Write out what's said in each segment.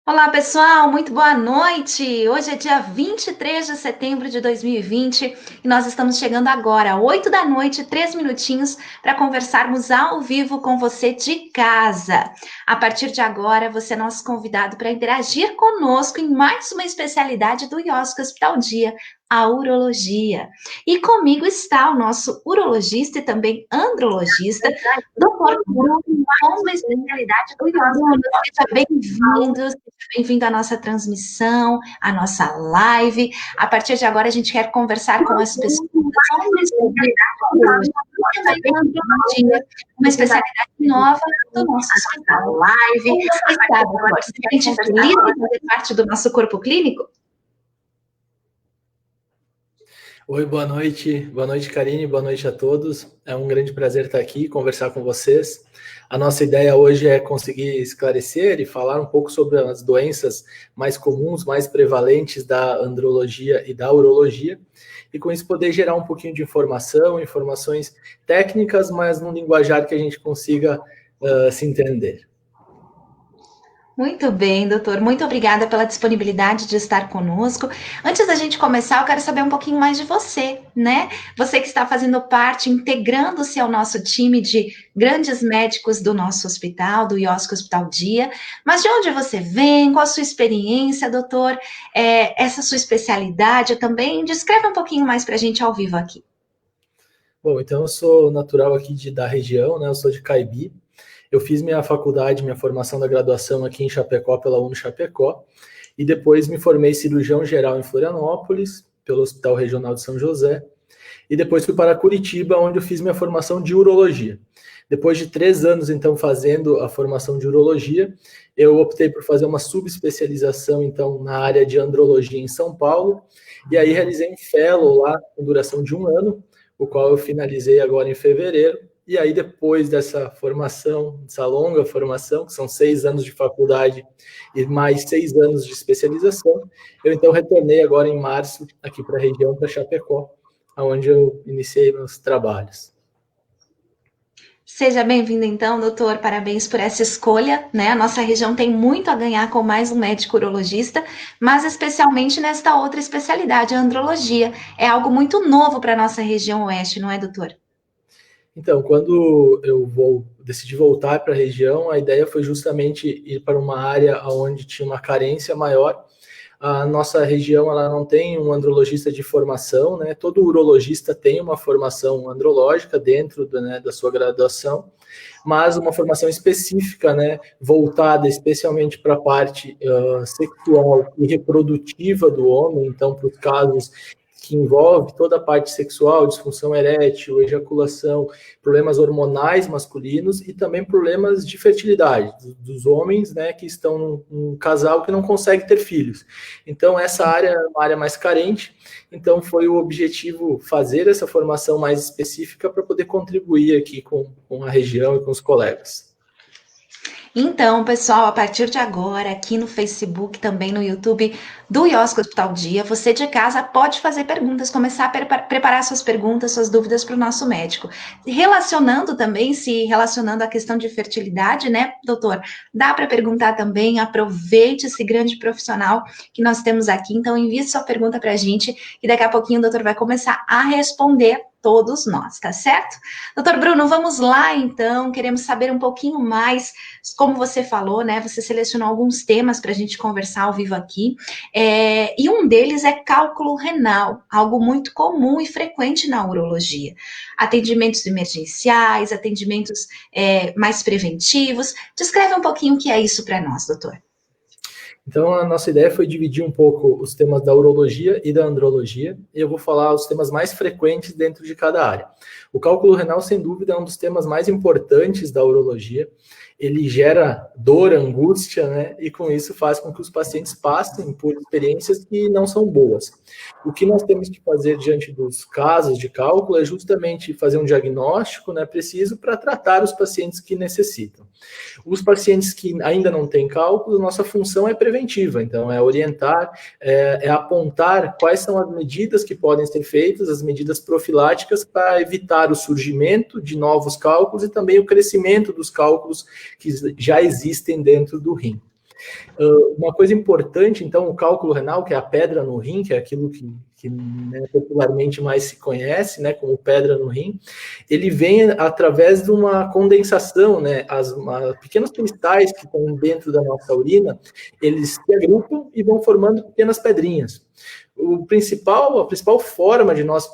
Olá, pessoal, muito boa noite. Hoje é dia 23 de setembro de 2020 e nós estamos chegando agora, 8 da noite, 3 minutinhos, para conversarmos ao vivo com você de casa. A partir de agora, você é nosso convidado para interagir conosco em mais uma especialidade do IOSC Hospital Dia, a urologia. E comigo está o nosso urologista e também andrologista, Dr. Bruno, com uma especialidade do IOSC. Seja bem-vindo, bem-vindo à nossa transmissão, à nossa live. A partir de agora, a gente quer conversar com as pessoas uma especialidade nova do nosso hospital. Live. Você se sente feliz de fazer parte do nosso corpo clínico? Oi, boa noite, Karine, boa noite a todos. É um grande prazer estar aqui, conversar com vocês. A nossa ideia hoje é conseguir esclarecer e falar um pouco sobre as doenças mais comuns, mais prevalentes da andrologia e da urologia, e com isso poder gerar um pouquinho de informações técnicas, mas num linguajar que a gente consiga se entender. Muito bem, doutor. Muito obrigada pela disponibilidade de estar conosco. Antes da gente começar, eu quero saber um pouquinho mais de você, né? Você que está fazendo parte, integrando-se ao nosso time de grandes médicos do nosso hospital, do IOSC Hospital Dia. Mas de onde você vem? Qual a sua experiência, doutor? Essa sua especialidade também? Descreve um pouquinho mais para a gente ao vivo aqui. Bom, então eu sou natural aqui da região, né? Eu sou de Caibi. Eu fiz minha faculdade, minha formação da graduação aqui em Chapecó, pela Chapecó, e depois me formei cirurgião geral em Florianópolis, pelo Hospital Regional de São José, e depois fui para Curitiba, onde eu fiz minha formação de urologia. Depois de 3 anos, então, fazendo a formação de urologia, eu optei por fazer uma subespecialização, então, na área de andrologia em São Paulo, e aí realizei um fellow lá, com duração de 1 ano, o qual eu finalizei agora em fevereiro. E aí, depois dessa formação, dessa longa formação, que são 6 anos de faculdade e mais 6 anos de especialização, eu então retornei agora em março aqui para a região, para Chapecó, onde eu iniciei meus trabalhos. Seja bem-vindo, então, doutor. Parabéns por essa escolha, né? A nossa região tem muito a ganhar com mais um médico urologista, mas especialmente nesta outra especialidade, a andrologia. É algo muito novo para a nossa região oeste, não é, doutor? Então, quando eu decidi voltar para a região, a ideia foi justamente ir para uma área onde tinha uma carência maior. A nossa região ela não tem um andrologista de formação, né? Todo urologista tem uma formação andrológica dentro da sua graduação, mas uma formação específica, né? Voltada especialmente para a parte sexual e reprodutiva do homem, então para os casos que envolve toda a parte sexual, disfunção erétil, ejaculação, problemas hormonais masculinos e também problemas de fertilidade dos homens, né, que estão num casal que não consegue ter filhos. Então, essa área é uma área mais carente, então foi o objetivo fazer essa formação mais específica para poder contribuir aqui com a região e com os colegas. Então, pessoal, a partir de agora, aqui no Facebook, também no YouTube do IOSC Hospital Dia, você de casa pode fazer perguntas, começar a preparar suas perguntas, suas dúvidas para o nosso médico. Se relacionando à questão de fertilidade, né, doutor? Dá para perguntar também, aproveite esse grande profissional que nós temos aqui. Então, envie sua pergunta para a gente, e daqui a pouquinho o doutor vai começar a responder todos nós, tá certo? Doutor Bruno, vamos lá então, queremos saber um pouquinho mais, como você falou, né, você selecionou alguns temas para a gente conversar ao vivo aqui, e um deles é cálculo renal, algo muito comum e frequente na urologia. Atendimentos emergenciais, atendimentos mais preventivos, descreve um pouquinho o que é isso para nós, doutor. Então, a nossa ideia foi dividir um pouco os temas da urologia e da andrologia, e eu vou falar os temas mais frequentes dentro de cada área. O cálculo renal, sem dúvida, é um dos temas mais importantes da urologia. Ele gera dor, angústia, né? E com isso faz com que os pacientes passem por experiências que não são boas. O que nós temos que fazer diante dos casos de cálculo é justamente fazer um diagnóstico, né, preciso para tratar os pacientes que necessitam. Os pacientes que ainda não têm cálculo, nossa função é preventiva, então é orientar, é apontar quais são as medidas que podem ser feitas, as medidas profiláticas para evitar o surgimento de novos cálculos e também o crescimento dos cálculos que já existem dentro do rim. Uma coisa importante, então, o cálculo renal, que é a pedra no rim, que é aquilo que né, popularmente mais se conhece, né, como pedra no rim, ele vem através de uma condensação, né, as pequenos cristais que estão dentro da nossa urina, eles se agrupam e vão formando pequenas pedrinhas. A principal forma de nós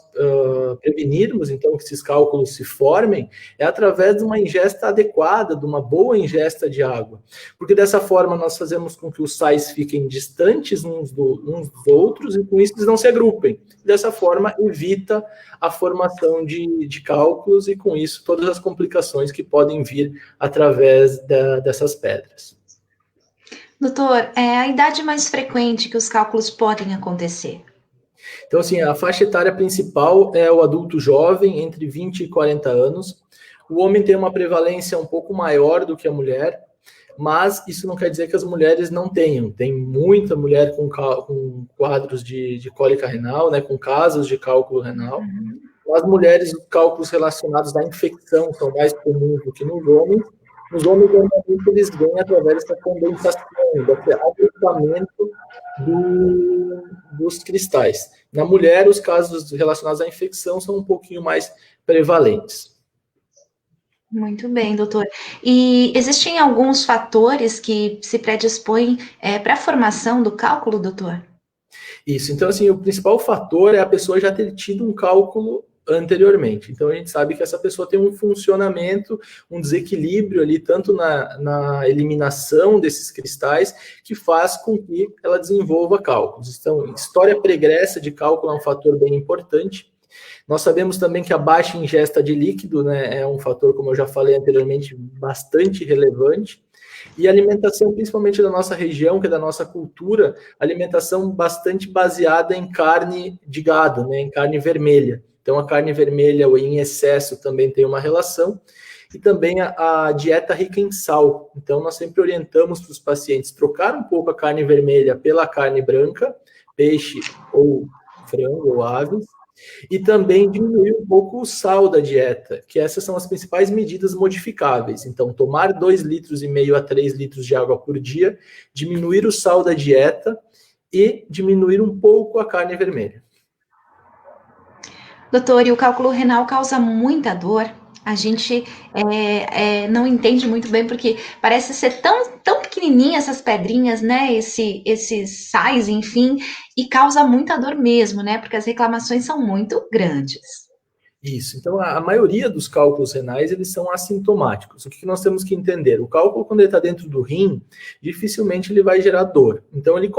prevenirmos, então, que esses cálculos se formem, é através de uma ingesta adequada, de uma boa ingesta de água. Porque dessa forma nós fazemos com que os sais fiquem distantes uns dos outros e com isso eles não se agrupem. Dessa forma evita a formação de cálculos e com isso todas as complicações que podem vir através dessas pedras. Doutor, é a idade mais frequente que os cálculos podem acontecer? Então, assim, a faixa etária principal é o adulto jovem, entre 20 e 40 anos. O homem tem uma prevalência um pouco maior do que a mulher, mas isso não quer dizer que as mulheres não tenham. Tem muita mulher com quadros de cólica renal, né, com casos de cálculo renal. Nas mulheres, os cálculos relacionados à infecção são mais comuns do que nos homens. Nos homens, normalmente, eles vêm através dessa condensação, desse agrupamento dos cristais. Na mulher, os casos relacionados à infecção são um pouquinho mais prevalentes. Muito bem, doutor. E existem alguns fatores que se predispõem para a formação do cálculo, doutor? Isso. Então, assim, o principal fator é a pessoa já ter tido um cálculo anteriormente. Então, a gente sabe que essa pessoa tem um funcionamento, um desequilíbrio ali, tanto na eliminação desses cristais, que faz com que ela desenvolva cálculos. Então, história pregressa de cálculo é um fator bem importante. Nós sabemos também que a baixa ingesta de líquido, né, é um fator, como eu já falei anteriormente, bastante relevante. E a alimentação, principalmente da nossa região, que é da nossa cultura, alimentação bastante baseada em carne de gado, né, em carne vermelha. Então, a carne vermelha em excesso também tem uma relação. E também a dieta rica em sal. Então, nós sempre orientamos para os pacientes trocar um pouco a carne vermelha pela carne branca, peixe ou frango ou aves, e também diminuir um pouco o sal da dieta, que essas são as principais medidas modificáveis. Então, tomar 2,5 litros a 3 litros de água por dia, diminuir o sal da dieta e diminuir um pouco a carne vermelha. Doutor, e o cálculo renal causa muita dor? A gente não entende muito bem, porque parece ser tão pequenininha essas pedrinhas, né? Esses sais, enfim, e causa muita dor mesmo, né? Porque as reclamações são muito grandes. Isso. Então, a maioria dos cálculos renais, eles são assintomáticos. O que nós temos que entender? O cálculo, quando ele está dentro do rim, dificilmente ele vai gerar dor. Então, ele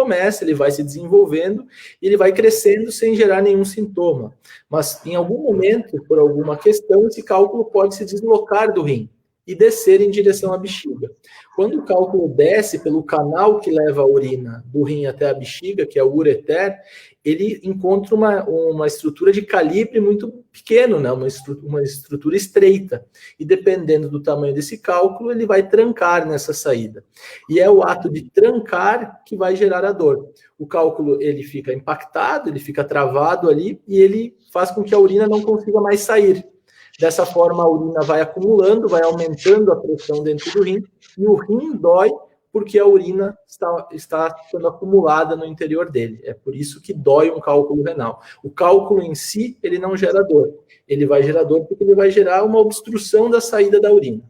vai se desenvolvendo, e ele vai crescendo sem gerar nenhum sintoma. Mas, em algum momento, por alguma questão, esse cálculo pode se deslocar do rim e descer em direção à bexiga. Quando o cálculo desce pelo canal que leva a urina do rim até a bexiga, que é o ureter, ele encontra uma estrutura de calibre muito pequeno, né? uma estrutura estreita. E dependendo do tamanho desse cálculo, ele vai trancar nessa saída. E é o ato de trancar que vai gerar a dor. O cálculo ele fica impactado, ele fica travado ali, e ele faz com que a urina não consiga mais sair. Dessa forma, a urina vai acumulando, vai aumentando a pressão dentro do rim, e o rim dói porque a urina está sendo acumulada no interior dele. É por isso que dói um cálculo renal. O cálculo em si, ele não gera dor. Ele vai gerar dor porque ele vai gerar uma obstrução da saída da urina.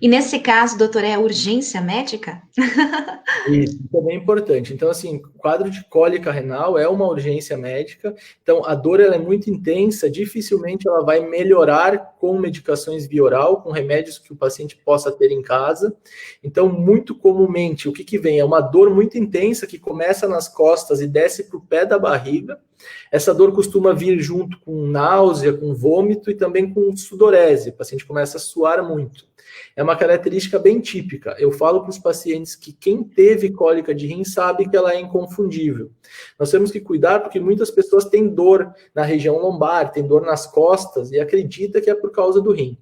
E nesse caso, doutor, é urgência médica? Isso também é importante. Então, assim, quadro de cólica renal é uma urgência médica. Então, a dor ela é muito intensa, dificilmente ela vai melhorar com medicações via oral, com remédios que o paciente possa ter em casa. Então, muito comumente, o que vem é uma dor muito intensa que começa nas costas e desce para o pé da barriga. Essa dor costuma vir junto com náusea, com vômito e também com sudorese. O paciente começa a suar muito. É uma característica bem típica. Eu falo para os pacientes que quem teve cólica de rim sabe que ela é inconfundível. Nós temos que cuidar porque muitas pessoas têm dor na região lombar, têm dor nas costas e acredita que é por causa do rim.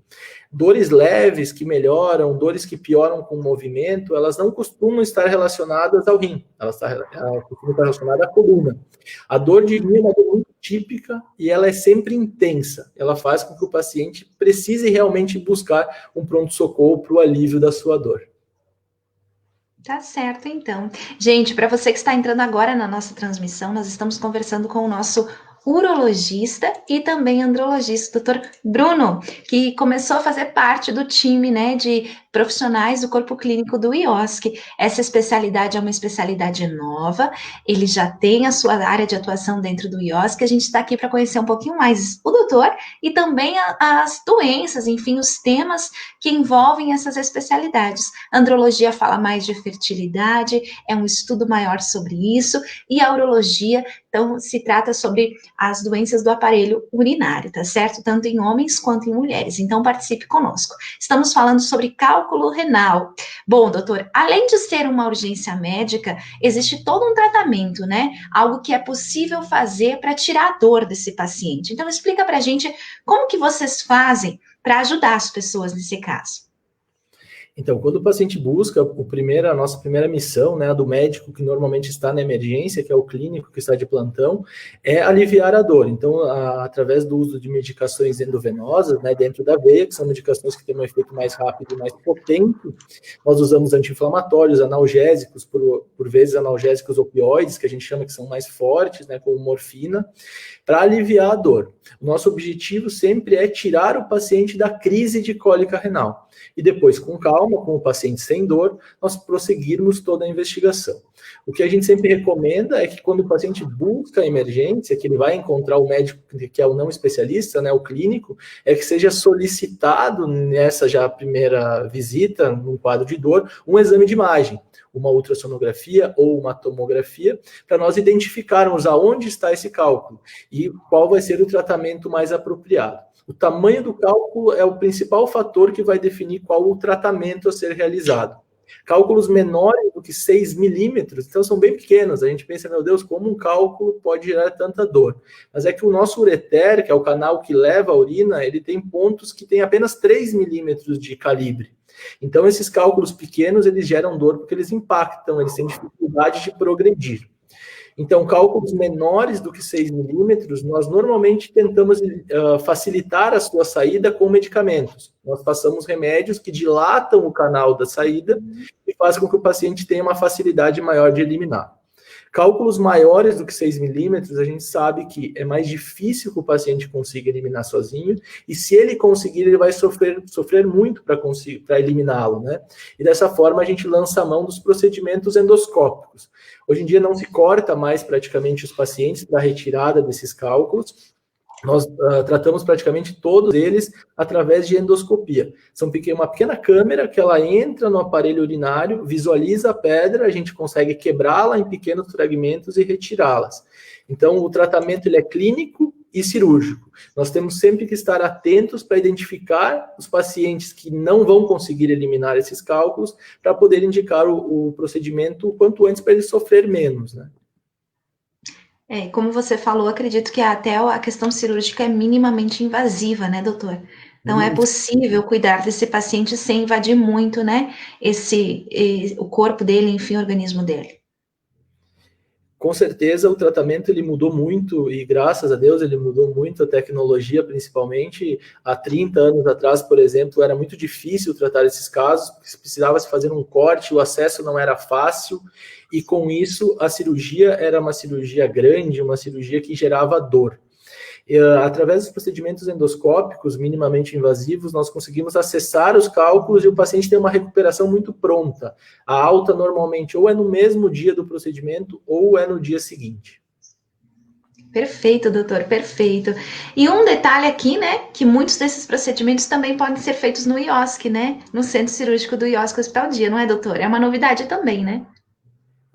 Dores leves que melhoram, dores que pioram com o movimento, elas não costumam estar relacionadas ao rim. Elas costumam estar relacionadas à coluna. A dor de rim é uma dor muito típica e ela é sempre intensa. Ela faz com que o paciente precise realmente buscar um pronto-socorro para o alívio da sua dor. Tá certo, então. Gente, para você que está entrando agora na nossa transmissão, nós estamos conversando com o nosso urologista e também andrologista, doutor Bruno, que começou a fazer parte do time, né, de profissionais do corpo clínico do IOSC. Essa especialidade é uma especialidade nova, ele já tem a sua área de atuação dentro do IOSC, a gente está aqui para conhecer um pouquinho mais o doutor e também as doenças, enfim, os temas que envolvem essas especialidades. A andrologia fala mais de fertilidade, é um estudo maior sobre isso, e a urologia, então, se trata sobre as doenças do aparelho urinário, tá certo? Tanto em homens quanto em mulheres. Então, participe conosco. Estamos falando sobre cálculo renal. Bom, doutor, além de ser uma urgência médica, existe todo um tratamento, né? Algo que é possível fazer para tirar a dor desse paciente. Então, explica pra gente como que vocês fazem para ajudar as pessoas nesse caso. Então, quando o paciente busca, a nossa primeira missão, né, a do médico que normalmente está na emergência, que é o clínico que está de plantão, é aliviar a dor. Então, através do uso de medicações endovenosas, né, dentro da veia, que são medicações que têm um efeito mais rápido e mais potente, nós usamos anti-inflamatórios, analgésicos, por vezes analgésicos opioides, que a gente chama que são mais fortes, né, como morfina, para aliviar a dor. O nosso objetivo sempre é tirar o paciente da crise de cólica renal. E depois, com calma, com o paciente sem dor, nós prosseguirmos toda a investigação. O que a gente sempre recomenda é que quando o paciente busca a emergência, que ele vai encontrar o médico que é o não especialista, né, o clínico, é que seja solicitado nessa já primeira visita, num quadro de dor, um exame de imagem, uma ultrassonografia ou uma tomografia, para nós identificarmos aonde está esse cálculo e qual vai ser o tratamento mais apropriado. O tamanho do cálculo é o principal fator que vai definir qual o tratamento a ser realizado. Cálculos menores do que 6 milímetros, então são bem pequenos. A gente pensa, meu Deus, como um cálculo pode gerar tanta dor? Mas é que o nosso ureter, que é o canal que leva a urina, ele tem pontos que tem apenas 3 milímetros de calibre. Então, esses cálculos pequenos, eles geram dor porque eles impactam, eles têm dificuldade de progredir. Então, cálculos menores do que 6 milímetros, nós normalmente tentamos facilitar a sua saída com medicamentos. Nós passamos remédios que dilatam o canal da saída e fazem com que o paciente tenha uma facilidade maior de eliminar. Cálculos maiores do que 6 milímetros, a gente sabe que é mais difícil que o paciente consiga eliminar sozinho, e se ele conseguir, ele vai sofrer muito para eliminá-lo, né? E dessa forma, a gente lança a mão dos procedimentos endoscópicos. Hoje em dia não se corta mais praticamente os pacientes para a retirada desses cálculos. Nós tratamos praticamente todos eles através de endoscopia. São uma pequena câmera que ela entra no aparelho urinário, visualiza a pedra, a gente consegue quebrá-la em pequenos fragmentos e retirá-las. Então, o tratamento ele é clínico e cirúrgico. Nós temos sempre que estar atentos para identificar os pacientes que não vão conseguir eliminar esses cálculos para poder indicar o procedimento o quanto antes para ele sofrer menos, né? Como você falou, acredito que até a questão cirúrgica é minimamente invasiva, né, doutor? Então, é possível cuidar desse paciente sem invadir muito, né, o corpo dele, enfim, o organismo dele. Com certeza o tratamento ele mudou muito e graças a Deus ele mudou muito, a tecnologia principalmente. Há 30 anos atrás, por exemplo, era muito difícil tratar esses casos, porque precisava se fazer um corte, o acesso não era fácil e com isso a cirurgia era uma cirurgia grande, uma cirurgia que gerava dor. Através dos procedimentos endoscópicos minimamente invasivos, nós conseguimos acessar os cálculos e o paciente tem uma recuperação muito pronta. A alta normalmente ou é no mesmo dia do procedimento ou é no dia seguinte. Perfeito, doutor, perfeito. E um detalhe aqui, né, que muitos desses procedimentos também podem ser feitos no IOSC, né, no Centro Cirúrgico do IOSC Hospital Dia, não é, doutor? É uma novidade também, né?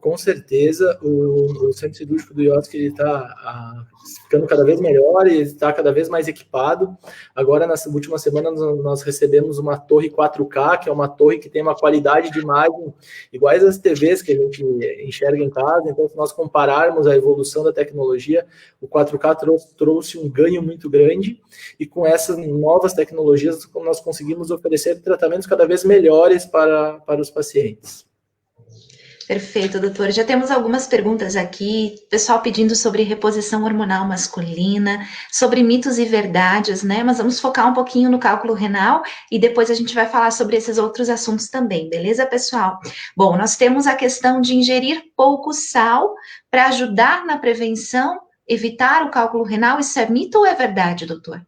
Com certeza, o centro cirúrgico do IOSC está ficando cada vez melhor e está cada vez mais equipado. Agora, nessa última semana, nós recebemos uma torre 4K, que é uma torre que tem uma qualidade de imagem iguais às TVs que a gente enxerga em casa. Então, se nós compararmos a evolução da tecnologia, o 4K trouxe um ganho muito grande e com essas novas tecnologias nós conseguimos oferecer tratamentos cada vez melhores para os pacientes. Perfeito, doutor. Já temos algumas perguntas aqui, pessoal pedindo sobre reposição hormonal masculina, sobre mitos e verdades, né? Mas vamos focar um pouquinho no cálculo renal e depois a gente vai falar sobre esses outros assuntos também, beleza, pessoal? Bom, nós temos a questão de ingerir pouco sal para ajudar na prevenção, evitar o cálculo renal. Isso é mito ou é verdade, doutor?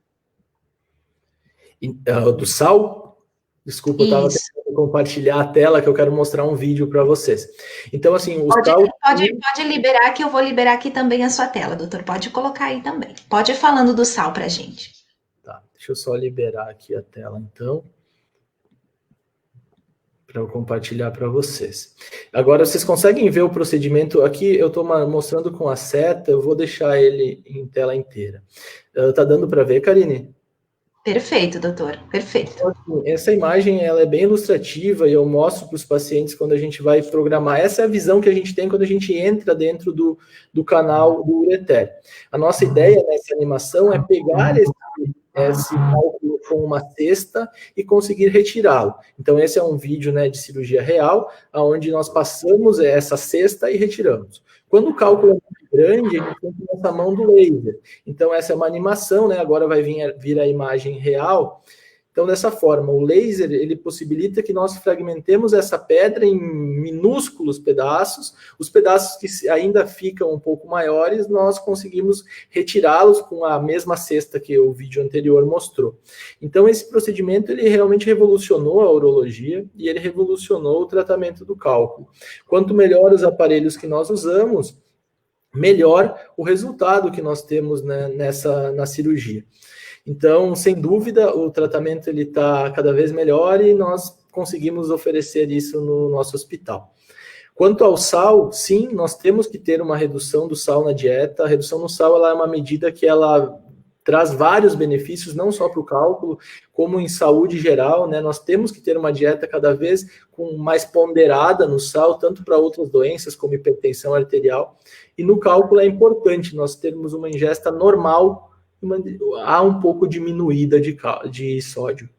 Do sal? Desculpa, eu estava tentando compartilhar a tela que eu quero mostrar um vídeo para vocês. Então, assim, o sal... Pode liberar que eu vou liberar aqui também a sua tela, doutor. Pode colocar aí também. Pode ir falando do sal para a gente. Tá, deixa eu só liberar aqui a tela, então, para eu compartilhar para vocês. Agora, vocês conseguem ver o procedimento? Aqui eu estou mostrando com a seta, eu vou deixar ele em tela inteira. Tá dando para ver, Karine? Perfeito, doutor, perfeito. Então, assim, essa imagem ela é bem ilustrativa e eu mostro para os pacientes quando a gente vai programar. Essa é a visão que a gente tem quando a gente entra dentro do canal do ureter. A nossa ideia nessa animação é pegar esse cálculo com uma cesta e conseguir retirá-lo. Então, esse é um vídeo, né, de cirurgia real, onde nós passamos essa cesta e retiramos. Quando o cálculo é muito grande, a gente tem que nossa mão do laser. Então, essa é uma animação, né? Agora vai vir a imagem real. Então, dessa forma, o laser, ele possibilita que nós fragmentemos essa pedra em minúsculos pedaços. Os pedaços que ainda ficam um pouco maiores, nós conseguimos retirá-los com a mesma cesta que o vídeo anterior mostrou. Então, esse procedimento, ele realmente revolucionou a urologia e ele revolucionou o tratamento do cálculo. Quanto melhor os aparelhos que nós usamos, melhor o resultado que nós temos, né, na cirurgia. Então, sem dúvida, o tratamento ele está cada vez melhor e nós conseguimos oferecer isso no nosso hospital. Quanto ao sal, sim, nós temos que ter uma redução do sal na dieta. A redução no sal ela é uma medida que ela traz vários benefícios, não só para o cálculo, como em saúde geral, né? Nós temos que ter uma dieta cada vez com mais ponderada no sal, tanto para outras doenças como hipertensão arterial. E no cálculo é importante nós termos uma ingesta normal, há um pouco diminuída de sódio,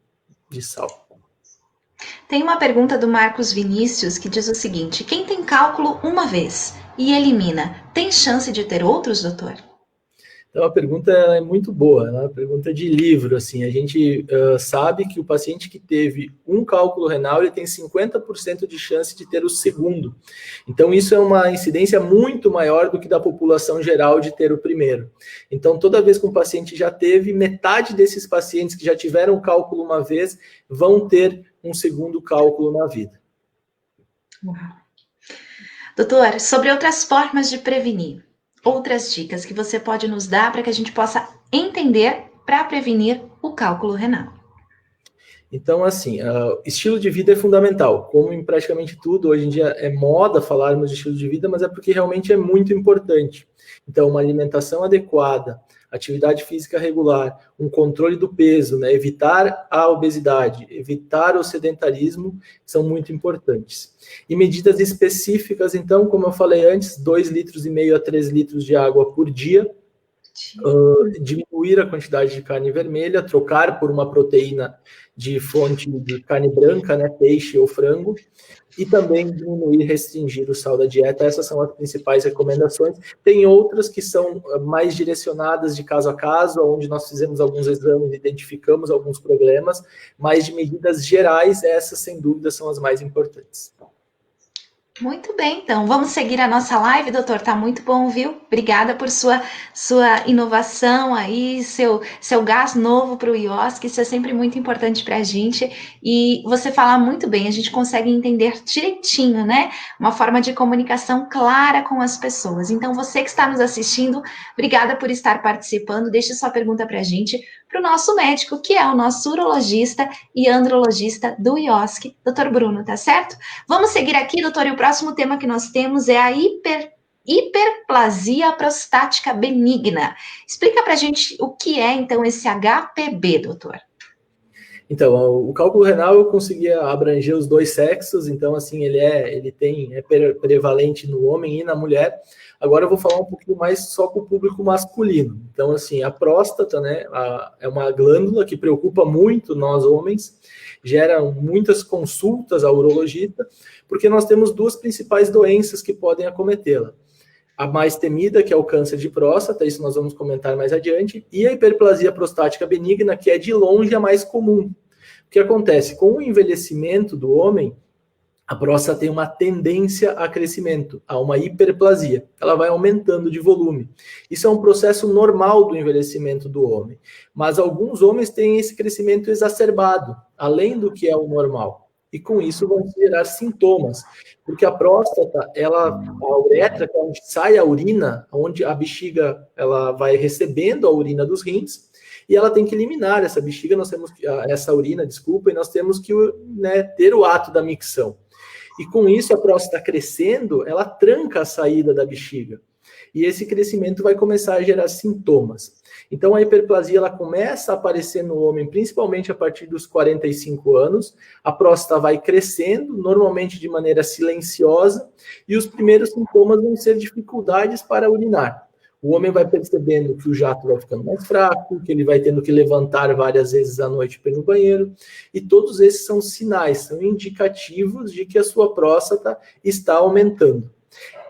de sal. Tem uma pergunta do Marcos Vinícius que diz o seguinte: quem tem cálculo uma vez e elimina, tem chance de ter outros, doutor? Então, a pergunta é muito boa, né? Uma pergunta de livro, assim, a gente sabe que o paciente que teve um cálculo renal, ele tem 50% de chance de ter o segundo. Então, isso é uma incidência muito maior do que da população geral de ter o primeiro. Então, toda vez que um paciente já teve, metade desses pacientes que já tiveram cálculo uma vez, vão ter um segundo cálculo na vida. Uau. Doutor, sobre outras formas de prevenir, outras dicas que você pode nos dar para que a gente possa entender para prevenir o cálculo renal? Então, assim, estilo de vida é fundamental. Como em praticamente tudo, hoje em dia é moda falarmos de estilo de vida, mas é porque realmente é muito importante. Então, uma alimentação adequada, atividade física regular, um controle do peso, né, evitar a obesidade, evitar o sedentarismo, são muito importantes. E medidas específicas, então, como eu falei antes, 2,5 litros a 3 litros de água por dia, diminuir a quantidade de carne vermelha, trocar por uma proteína de fonte de carne branca, né, peixe ou frango, e também diminuir e restringir o sal da dieta. Essas são as principais recomendações. Tem outras que são mais direcionadas de caso a caso, onde nós fizemos alguns exames, identificamos alguns problemas, mas de medidas gerais, essas sem dúvida são as mais importantes. Muito bem, então vamos seguir a nossa live, doutor, tá muito bom, viu? Obrigada por sua inovação aí, seu gás novo para o IOSC, isso é sempre muito importante para a gente, e você fala muito bem, a gente consegue entender direitinho, né? Uma forma de comunicação clara com as pessoas. Então, você que está nos assistindo, obrigada por estar participando, deixe sua pergunta para a gente, para o nosso médico, que é o nosso urologista e andrologista do IOSC, doutor Bruno, tá certo? Vamos seguir aqui, doutor, e o próximo tema que nós temos é a hiperplasia prostática benigna. Explica pra gente o que é, então, esse HPB, doutor. Então, o cálculo renal eu conseguia abranger os dois sexos, então, assim, é prevalente no homem e na mulher. Agora eu vou falar um pouquinho mais só com o público masculino. Então, assim, a próstata, né, é uma glândula que preocupa muito nós homens, gera muitas consultas ao urologista, porque nós temos duas principais doenças que podem acometê-la. A mais temida, que é o câncer de próstata, isso nós vamos comentar mais adiante, e a hiperplasia prostática benigna, que é de longe a mais comum. O que acontece? Com o envelhecimento do homem, a próstata tem uma tendência a crescimento, a uma hiperplasia. Ela vai aumentando de volume. Isso é um processo normal do envelhecimento do homem. Mas alguns homens têm esse crescimento exacerbado, além do que é o normal. E com isso vão gerar sintomas. Porque a próstata, a uretra, que é onde sai a urina, onde a bexiga ela vai recebendo a urina dos rins, e ela tem que eliminar essa bexiga, essa urina, desculpa, e nós temos que, né, ter o ato da micção. E com isso, a próstata crescendo, ela tranca a saída da bexiga. E esse crescimento vai começar a gerar sintomas. Então, a hiperplasia ela começa a aparecer no homem, principalmente a partir dos 45 anos. A próstata vai crescendo, normalmente de maneira silenciosa, e os primeiros sintomas vão ser dificuldades para urinar. O homem vai percebendo que o jato vai ficando mais fraco, que ele vai tendo que levantar várias vezes à noite para ir no banheiro, e todos esses são sinais, são indicativos de que a sua próstata está aumentando.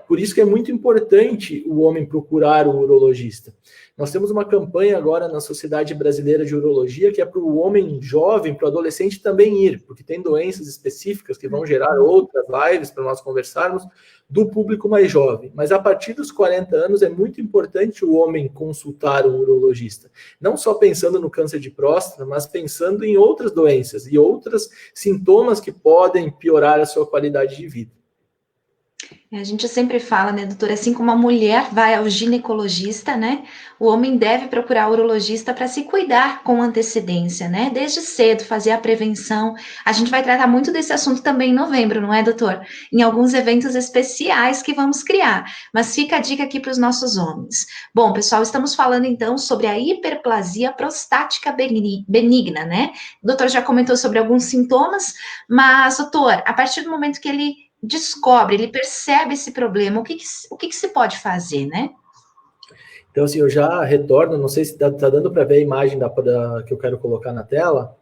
Por isso que é muito importante o homem procurar o urologista. Nós temos uma campanha agora na Sociedade Brasileira de Urologia que é para o homem jovem, para o adolescente também ir, porque tem doenças específicas que vão gerar outras lives para nós conversarmos do público mais jovem. Mas a partir dos 40 anos é muito importante o homem consultar um urologista. Não só pensando no câncer de próstata, mas pensando em outras doenças e outros sintomas que podem piorar a sua qualidade de vida. A gente sempre fala, né, doutora, assim como a mulher vai ao ginecologista, né, o homem deve procurar o urologista para se cuidar com antecedência, né, desde cedo, fazer a prevenção. A gente vai tratar muito desse assunto também em novembro, não é, doutor? Em alguns eventos especiais que vamos criar, mas fica a dica aqui para os nossos homens. Bom, pessoal, estamos falando então sobre a hiperplasia prostática benigna, né? O doutor já comentou sobre alguns sintomas, mas, doutor, a partir do momento que ele descobre, ele percebe esse problema, o que se pode fazer, né? Então, assim, eu já retorno, não sei se tá dando para ver a imagem que eu quero colocar na tela.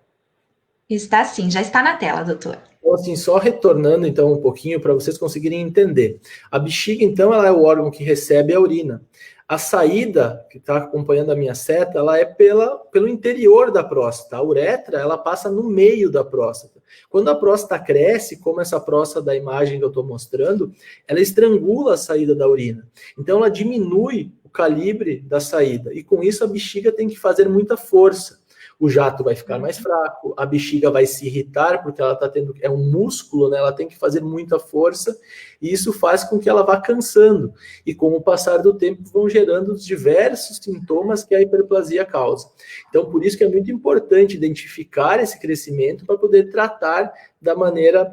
Está sim, já está na tela, doutor. Então, assim, só retornando, então, um pouquinho, para vocês conseguirem entender. A bexiga, então, ela é o órgão que recebe a urina. A saída, que está acompanhando a minha seta, ela é pelo interior da próstata. A uretra, ela passa no meio da próstata. Quando a próstata cresce, como essa próstata da imagem que eu estou mostrando, ela estrangula a saída da urina. Então, ela diminui o calibre da saída. E com isso, a bexiga tem que fazer muita força. O jato vai ficar mais fraco, a bexiga vai se irritar, porque ela está tendo, é um músculo, né? Ela tem que fazer muita força, e isso faz com que ela vá cansando. E com o passar do tempo vão gerando os diversos sintomas que a hiperplasia causa. Então, por isso que é muito importante identificar esse crescimento para poder tratar da maneira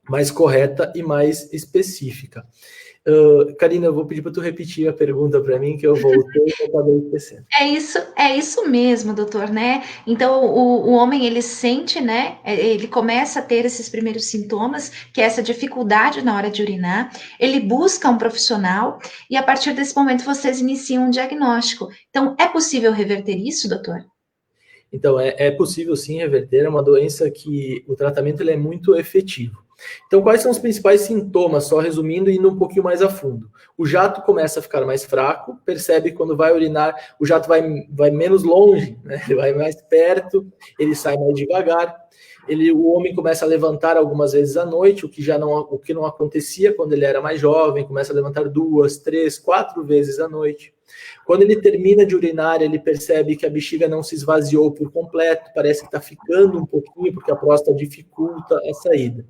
mais correta e mais específica. Karina, eu vou pedir para tu repetir a pergunta para mim, que eu voltei e acabei esquecendo. É isso mesmo, doutor, né? Então, o homem, ele sente, né? Ele começa a ter esses primeiros sintomas, que é essa dificuldade na hora de urinar. Ele busca um profissional e, a partir desse momento, vocês iniciam um diagnóstico. Então, é possível reverter isso, doutor? Então, é possível sim reverter, é uma doença que o tratamento ele é muito efetivo. Então, quais são os principais sintomas? Só resumindo e indo um pouquinho mais a fundo. O jato começa a ficar mais fraco, percebe que quando vai urinar, o jato vai menos longe, né? Ele vai mais perto, ele sai mais devagar. O homem começa a levantar algumas vezes à noite, o que não acontecia quando ele era mais jovem, começa a levantar 2, 3, 4 vezes à noite. Quando ele termina de urinar, ele percebe que a bexiga não se esvaziou por completo, parece que está ficando um pouquinho, porque a próstata dificulta a saída.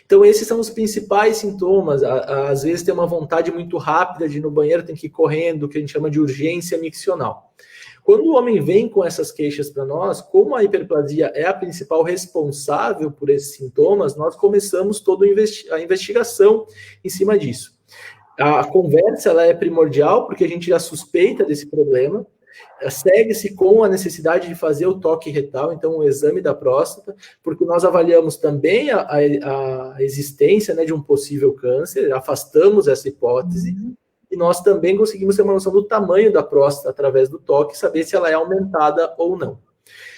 Então, esses são os principais sintomas. Às vezes tem uma vontade muito rápida de ir no banheiro, tem que ir correndo, o que a gente chama de urgência miccional. Quando o homem vem com essas queixas para nós, como a hiperplasia é a principal responsável por esses sintomas, nós começamos toda a investigação em cima disso. A conversa ela é primordial, porque a gente já suspeita desse problema. Segue-se com a necessidade de fazer o toque retal, então o exame da próstata, porque nós avaliamos também a existência, né, de um possível câncer, afastamos essa hipótese, e nós também conseguimos ter uma noção do tamanho da próstata através do toque, saber se ela é aumentada ou não.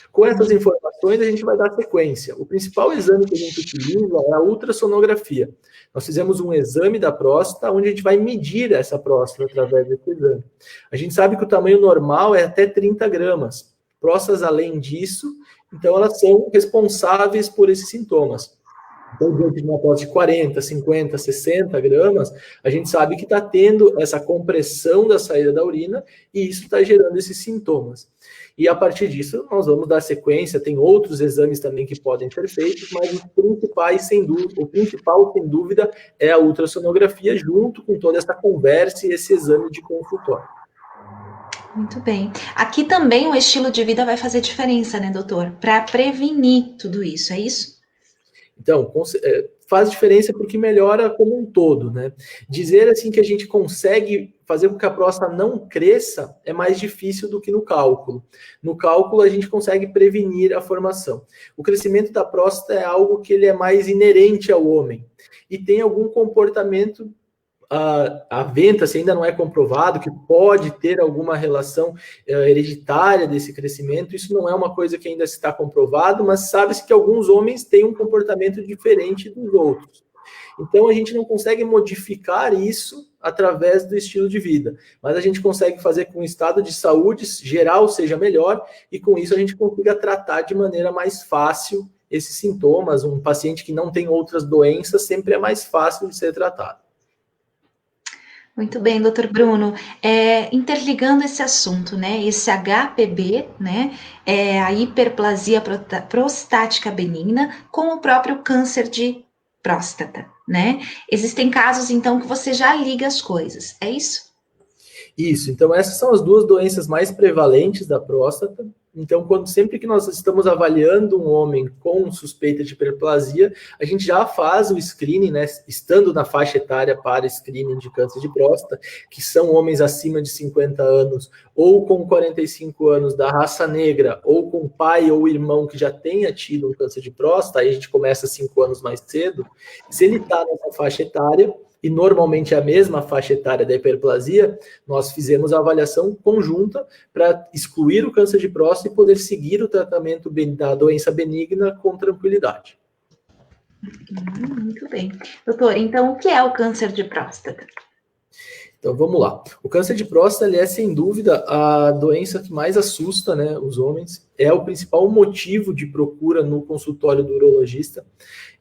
Com essas informações, a gente vai dar sequência. O principal exame que a gente utiliza é a ultrassonografia. Nós fizemos um exame da próstata, onde a gente vai medir essa próstata através desse exame. A gente sabe que o tamanho normal é até 30 gramas. Próstatas além disso, então elas são responsáveis por esses sintomas. Então, diante de uma próstata de 40, 50, 60 gramas, a gente sabe que está tendo essa compressão da saída da urina e isso está gerando esses sintomas. E a partir disso, nós vamos dar sequência, tem outros exames também que podem ser feitos, mas os principais, o principal, sem dúvida, é a ultrassonografia, junto com toda essa conversa e esse exame de consultório. Muito bem. Aqui também o estilo de vida vai fazer diferença, né, doutor? Para prevenir tudo isso, é isso? Então, faz diferença porque melhora como um todo, né? Dizer assim que a gente consegue fazer com que a próstata não cresça é mais difícil do que no cálculo. No cálculo a gente consegue prevenir a formação. O crescimento da próstata é algo que ele é mais inerente ao homem e tem algum comportamento a venta, se ainda não é comprovado, que pode ter alguma relação hereditária desse crescimento. Isso não é uma coisa que ainda está comprovado, mas sabe-se que alguns homens têm um comportamento diferente dos outros. Então, a gente não consegue modificar isso através do estilo de vida, mas a gente consegue fazer com que o estado de saúde geral seja melhor e, com isso, a gente consiga tratar de maneira mais fácil esses sintomas. Um paciente que não tem outras doenças sempre é mais fácil de ser tratado. Muito bem, doutor Bruno. Interligando esse assunto, né? Esse HPB, né? A hiperplasia prostática benigna com o próprio câncer de próstata, né? Existem casos, então, que você já liga as coisas, é isso? Isso, então essas são as duas doenças mais prevalentes da próstata. Então, sempre que nós estamos avaliando um homem com suspeita de hiperplasia, a gente já faz o screening, né, estando na faixa etária para screening de câncer de próstata, que são homens acima de 50 anos, ou com 45 anos da raça negra, ou com pai ou irmão que já tenha tido um câncer de próstata, aí a gente começa 5 anos mais cedo. Se ele está nessa faixa etária, e normalmente é a mesma faixa etária da hiperplasia, nós fizemos a avaliação conjunta para excluir o câncer de próstata e poder seguir o tratamento da doença benigna com tranquilidade. Muito bem. Doutor, então o que é o câncer de próstata? Então vamos lá. O câncer de próstata ele é sem dúvida a doença que mais assusta, né, os homens. É o principal motivo de procura no consultório do urologista.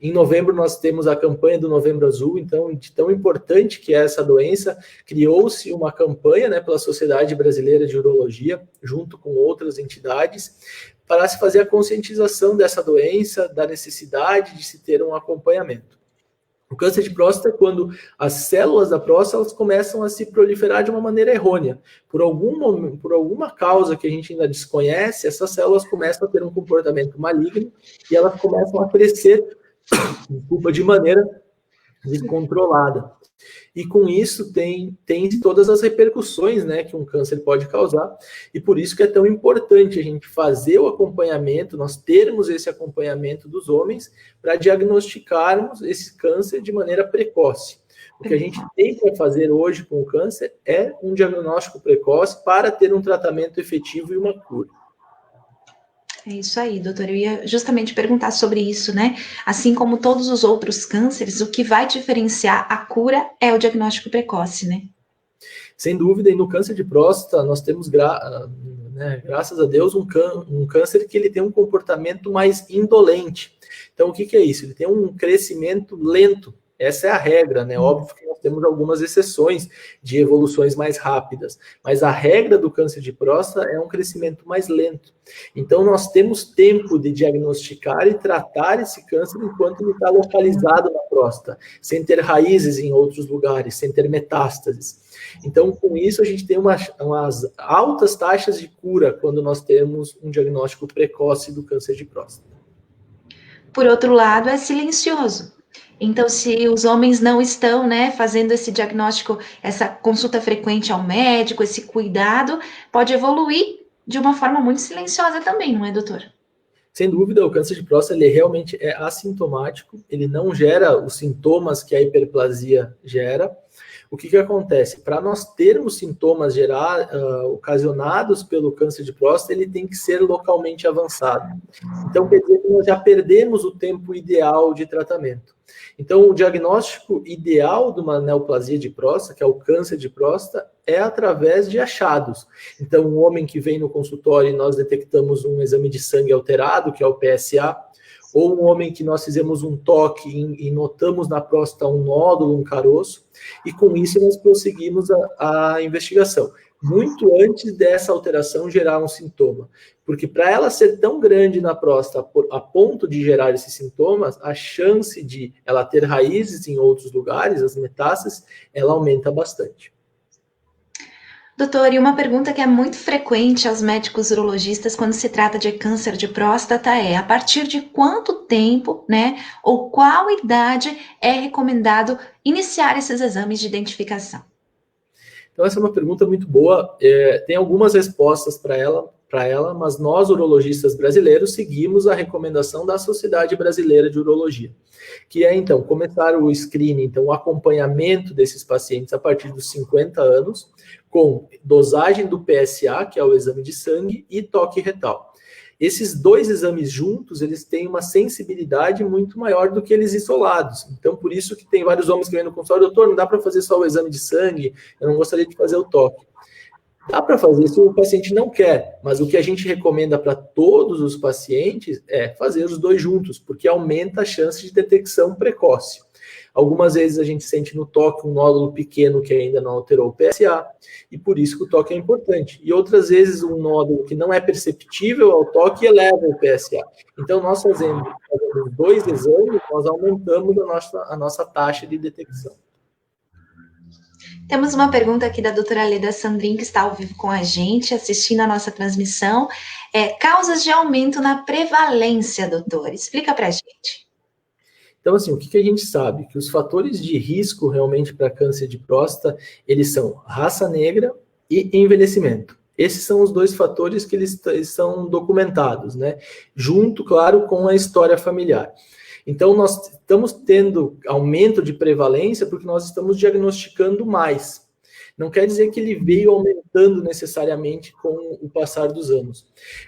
Em novembro nós temos a campanha do Novembro Azul, então de tão importante que é essa doença, criou-se uma campanha, né, pela Sociedade Brasileira de Urologia, junto com outras entidades, para se fazer a conscientização dessa doença, da necessidade de se ter um acompanhamento. O câncer de próstata é quando as células da próstata elas começam a se proliferar de uma maneira errônea. Por alguma causa que a gente ainda desconhece, essas células começam a ter um comportamento maligno e elas começam a crescer de maneira descontrolada. E com isso tem todas as repercussões, né, que um câncer pode causar, e por isso que é tão importante a gente fazer o acompanhamento, nós termos esse acompanhamento dos homens para diagnosticarmos esse câncer de maneira precoce. O que a gente tem para fazer hoje com o câncer é um diagnóstico precoce para ter um tratamento efetivo e uma cura. É isso aí, doutor. Eu ia justamente perguntar sobre isso, né? Assim como todos os outros cânceres, o que vai diferenciar a cura é o diagnóstico precoce, né? Sem dúvida, e no câncer de próstata, nós temos, graças a Deus, um câncer que ele tem um comportamento mais indolente. Então, o que é isso? Ele tem um crescimento lento. Essa é a regra, né? Óbvio que nós temos algumas exceções de evoluções mais rápidas, mas a regra do câncer de próstata é um crescimento mais lento. Então, nós temos tempo de diagnosticar e tratar esse câncer enquanto ele está localizado na próstata, sem ter raízes em outros lugares, sem ter metástases. Então, com isso, a gente tem umas altas taxas de cura quando nós temos um diagnóstico precoce do câncer de próstata. Por outro lado, é silencioso. Então, se os homens não estão, né, fazendo esse diagnóstico, essa consulta frequente ao médico, esse cuidado, pode evoluir de uma forma muito silenciosa também, não é, doutor? Sem dúvida, o câncer de próstata ele realmente é assintomático, ele não gera os sintomas que a hiperplasia gera. O que acontece? Para nós termos sintomas ocasionados pelo câncer de próstata, ele tem que ser localmente avançado. Então, quer dizer que nós já perdemos o tempo ideal de tratamento. Então, o diagnóstico ideal de uma neoplasia de próstata, que é o câncer de próstata, é através de achados. Então, um homem que vem no consultório e nós detectamos um exame de sangue alterado, que é o PSA, ou um homem que nós fizemos um toque e notamos na próstata um nódulo, um caroço, e com isso nós prosseguimos a investigação. Muito antes dessa alteração gerar um sintoma. Porque para ela ser tão grande na próstata a ponto de gerar esses sintomas, a chance de ela ter raízes em outros lugares, as metástases, ela aumenta bastante. Doutor, e uma pergunta que é muito frequente aos médicos urologistas quando se trata de câncer de próstata é: a partir de quanto tempo, né, ou qual idade é recomendado iniciar esses exames de identificação? Então, essa é uma pergunta muito boa. Tem algumas respostas para ela, mas nós, urologistas brasileiros, seguimos a recomendação da Sociedade Brasileira de Urologia, que é, então, começar o screening, então, o acompanhamento desses pacientes a partir dos 50 anos, com dosagem do PSA, que é o exame de sangue, e toque retal. Esses dois exames juntos, eles têm uma sensibilidade muito maior do que eles isolados. Então, por isso que tem vários homens que vêm no consultório: doutor, não dá para fazer só o exame de sangue, eu não gostaria de fazer o toque. Dá para fazer se o paciente não quer, mas o que a gente recomenda para todos os pacientes é fazer os dois juntos, porque aumenta a chance de detecção precoce. Algumas vezes a gente sente no toque um nódulo pequeno que ainda não alterou o PSA, e por isso que o toque é importante. E outras vezes um nódulo que não é perceptível ao toque eleva o PSA. Então, nós fazendo dois exames, nós aumentamos a nossa taxa de detecção. Temos uma pergunta aqui da doutora Leda Sandrin, que está ao vivo com a gente, assistindo a nossa transmissão. Causas de aumento na prevalência, doutor? Explica para a gente. Então, assim, o que a gente sabe? Que os fatores de risco realmente para câncer de próstata, eles são raça negra e envelhecimento. Esses são os dois fatores que eles são documentados, né? Junto, claro, com a história familiar. Então, nós estamos tendo aumento de prevalência porque nós estamos diagnosticando mais. Não quer dizer que ele veio aumentando necessariamente com o passar dos anos.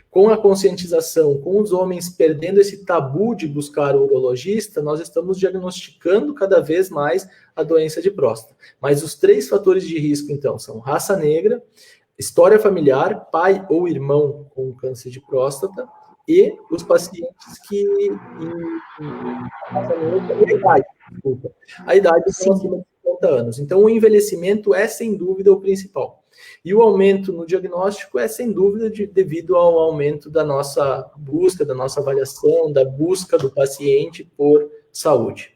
Com a conscientização, com os homens perdendo esse tabu de buscar o urologista, nós estamos diagnosticando cada vez mais a doença de próstata. Mas os três fatores de risco, então, são raça negra, história familiar, pai ou irmão com câncer de próstata, e os pacientes que a idade são acima de 50 anos. Então, o envelhecimento é, sem dúvida, o principal. E o aumento no diagnóstico é, sem dúvida, devido ao aumento da nossa busca, da nossa avaliação, da busca do paciente por saúde.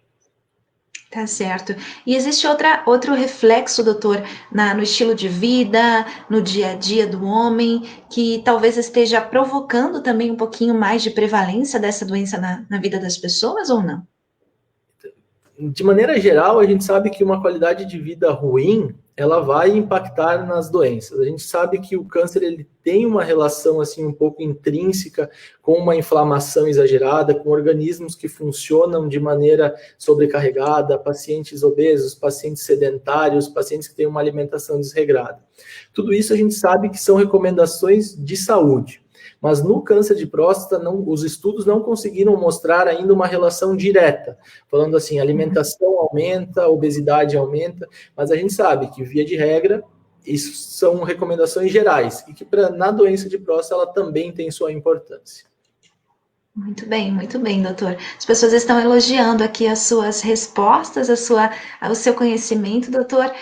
Tá certo. E existe outro reflexo, doutor, no estilo de vida, no dia a dia do homem, que talvez esteja provocando também um pouquinho mais de prevalência dessa doença na vida das pessoas, ou não? De maneira geral, a gente sabe que uma qualidade de vida ruim, ela vai impactar nas doenças. A gente sabe que o câncer ele tem uma relação assim um pouco intrínseca com uma inflamação exagerada, com organismos que funcionam de maneira sobrecarregada, pacientes obesos, pacientes sedentários, pacientes que têm uma alimentação desregrada. Tudo isso a gente sabe que são recomendações de saúde. Mas no câncer de próstata, os estudos não conseguiram mostrar ainda uma relação direta, falando assim, alimentação aumenta, obesidade aumenta, mas a gente sabe que, via de regra, isso são recomendações gerais, e que na doença de próstata ela também tem sua importância. Muito bem, doutor. As pessoas estão elogiando aqui as suas respostas, o seu conhecimento, doutor.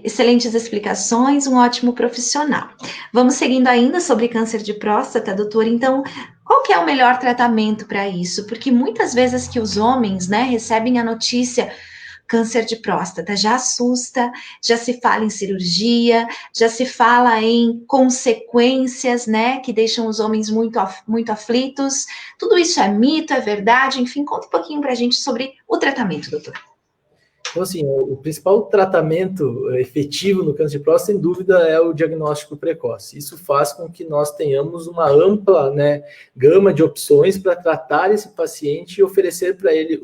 Excelentes explicações, um ótimo profissional. Vamos seguindo ainda sobre câncer de próstata, doutor. Então, qual que é o melhor tratamento para isso? Porque muitas vezes que os homens, né, recebem a notícia câncer de próstata, já assusta, já se fala em cirurgia, já se fala em consequências, né, que deixam os homens muito aflitos. Tudo isso é mito, é verdade? Enfim, conta um pouquinho para a gente sobre o tratamento, doutor. Então, assim, o principal tratamento efetivo no câncer de próstata, sem dúvida, é o diagnóstico precoce. Isso faz com que nós tenhamos uma ampla, né, gama de opções para tratar esse paciente e oferecer para ele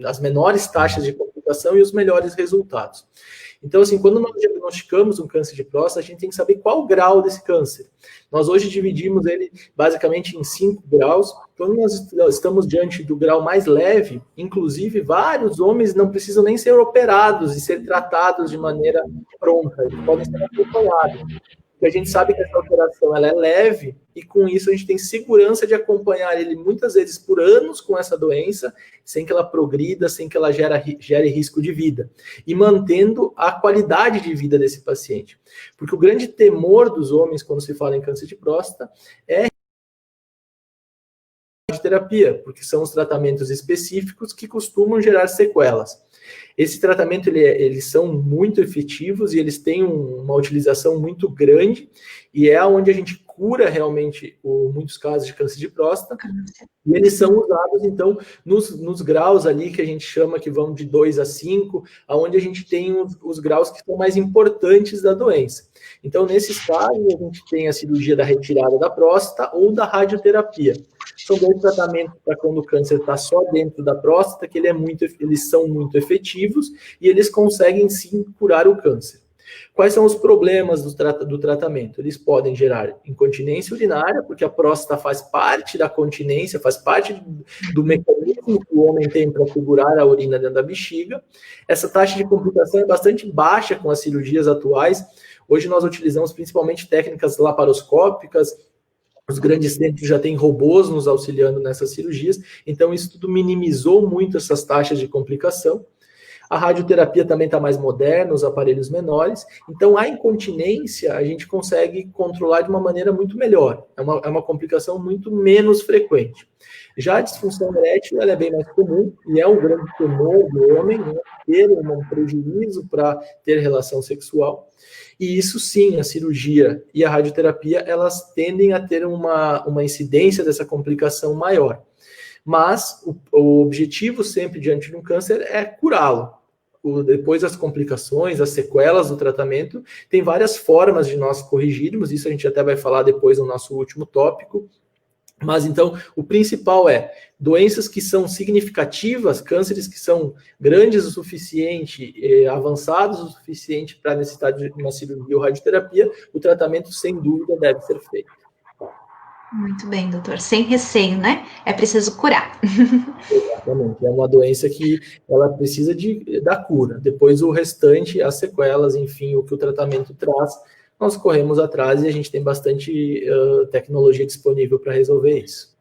as menores taxas de complicação e os melhores resultados. Então, assim, quando nós diagnosticamos um câncer de próstata, a gente tem que saber qual o grau desse câncer. Nós hoje dividimos ele basicamente em 5 graus. Quando nós estamos diante do grau mais leve, inclusive vários homens não precisam nem ser operados e ser tratados de maneira pronta, eles podem ser acompanhados. Porque a gente sabe que essa operação ela é leve e com isso a gente tem segurança de acompanhar ele muitas vezes por anos com essa doença, sem que ela progrida, sem que ela gere risco de vida. E mantendo a qualidade de vida desse paciente. Porque o grande temor dos homens quando se fala em câncer de próstata é a terapia, porque são os tratamentos específicos que costumam gerar sequelas. Esse tratamento, eles são muito efetivos e eles têm uma utilização muito grande e é onde a gente cura realmente muitos casos de câncer de próstata. E eles são usados, então, nos graus ali que a gente chama que vão de 2 a 5, onde a gente tem os graus que são mais importantes da doença. Então, nesses casos, a gente tem a cirurgia da retirada da próstata ou da radioterapia. São 2 tratamentos para quando o câncer está só dentro da próstata, que eles são muito efetivos e eles conseguem, sim, curar o câncer. Quais são os problemas do tratamento? Eles podem gerar incontinência urinária, porque a próstata faz parte da continência, faz parte do mecanismo que o homem tem para segurar a urina dentro da bexiga. Essa taxa de complicação é bastante baixa com as cirurgias atuais. Hoje nós utilizamos principalmente técnicas laparoscópicas. Os grandes centros já têm robôs nos auxiliando nessas cirurgias, então isso tudo minimizou muito essas taxas de complicação. A radioterapia também está mais moderna, os aparelhos menores. Então, a incontinência a gente consegue controlar de uma maneira muito melhor. É uma complicação muito menos frequente. Já a disfunção erétil ela é bem mais comum e é um grande temor do homem, né, ter um prejuízo para ter relação sexual. E isso sim, a cirurgia e a radioterapia, elas tendem a ter uma incidência dessa complicação maior. Mas o objetivo sempre diante de um câncer é curá-lo. Depois das complicações, as sequelas do tratamento, tem várias formas de nós corrigirmos, isso a gente até vai falar depois no nosso último tópico. Mas então, o principal é doenças que são significativas, cânceres que são grandes o suficiente, avançados o suficiente para necessitar de uma cirurgia ou radioterapia, o tratamento, sem dúvida, deve ser feito. Muito bem, doutor. Sem receio, né? É preciso curar. Exatamente. É uma doença que ela precisa da cura. Depois o restante, as sequelas, enfim, o que o tratamento traz, nós corremos atrás e a gente tem bastante tecnologia disponível para resolver isso.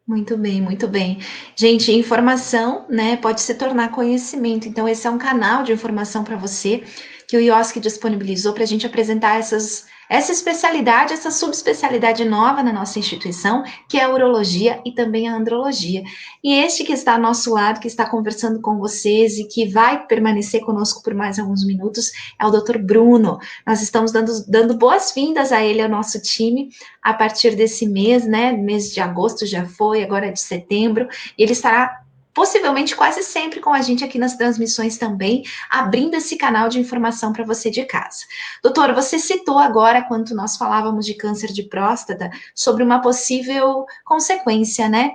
Muito bem, muito bem. Gente, informação, né, pode se tornar conhecimento. Então, esse é um canal de informação para você que o IOSC disponibilizou para a gente apresentar essa especialidade, essa subespecialidade nova na nossa instituição, que é a urologia e também a andrologia. E este que está ao nosso lado, que está conversando com vocês e que vai permanecer conosco por mais alguns minutos, é o Dr. Bruno. Nós estamos dando boas-vindas a ele, ao nosso time, a partir desse mês, né? Mês de agosto já foi, agora é de setembro. Ele estará possivelmente quase sempre com a gente aqui nas transmissões também, abrindo esse canal de informação para você de casa. Doutor, você citou agora, quando nós falávamos de câncer de próstata, sobre uma possível consequência, né?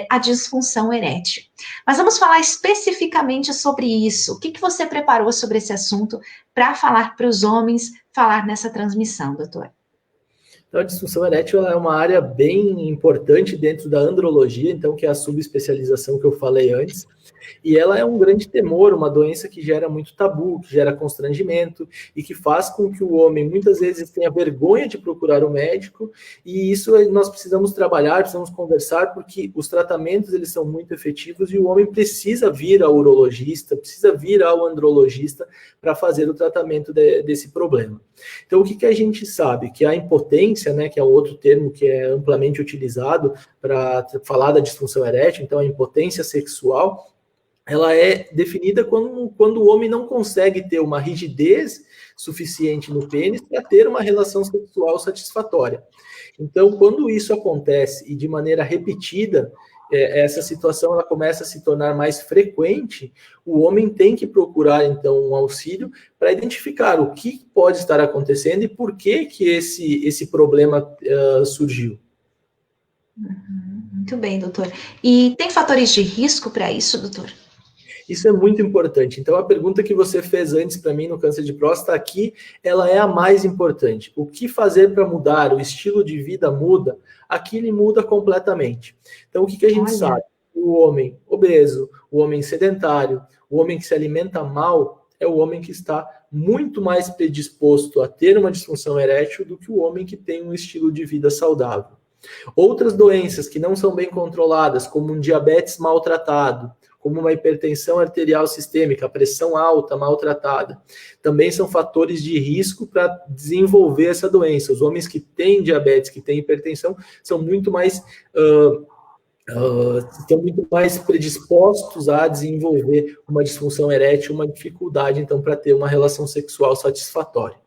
A disfunção erétil. Mas vamos falar especificamente sobre isso. O que você preparou sobre esse assunto para falar para os homens, falar nessa transmissão, doutor? Então, a disfunção erétil ela é uma área bem importante dentro da andrologia, então, que é a subespecialização que eu falei antes. E ela é um grande temor, uma doença que gera muito tabu, que gera constrangimento e que faz com que o homem muitas vezes tenha vergonha de procurar o médico, e isso nós precisamos trabalhar, precisamos conversar, porque os tratamentos eles são muito efetivos e o homem precisa vir ao urologista, precisa vir ao andrologista para fazer o tratamento desse problema. Então, o que a gente sabe? Que a impotência, né, que é outro termo que é amplamente utilizado para falar da disfunção erétil, então a impotência sexual, ela é definida quando o homem não consegue ter uma rigidez suficiente no pênis para ter uma relação sexual satisfatória. Então, quando isso acontece e de maneira repetida, essa situação ela começa a se tornar mais frequente, o homem tem que procurar, então, um auxílio para identificar o que pode estar acontecendo e por que esse problema surgiu. Muito bem, doutor. E tem fatores de risco para isso, doutor? Isso é muito importante. Então, a pergunta que você fez antes para mim no câncer de próstata aqui, ela é a mais importante. O que fazer para mudar? O estilo de vida muda? Aqui ele muda completamente. Então, o que a gente sabe? O homem obeso, o homem sedentário, o homem que se alimenta mal, é o homem que está muito mais predisposto a ter uma disfunção erétil do que o homem que tem um estilo de vida saudável. Outras doenças que não são bem controladas, como um diabetes maltratado, como uma hipertensão arterial sistêmica, pressão alta, maltratada, também são fatores de risco para desenvolver essa doença. Os homens que têm diabetes, que têm hipertensão, são muito mais estão muito mais predispostos a desenvolver uma disfunção erétil, uma dificuldade, então, para ter uma relação sexual satisfatória.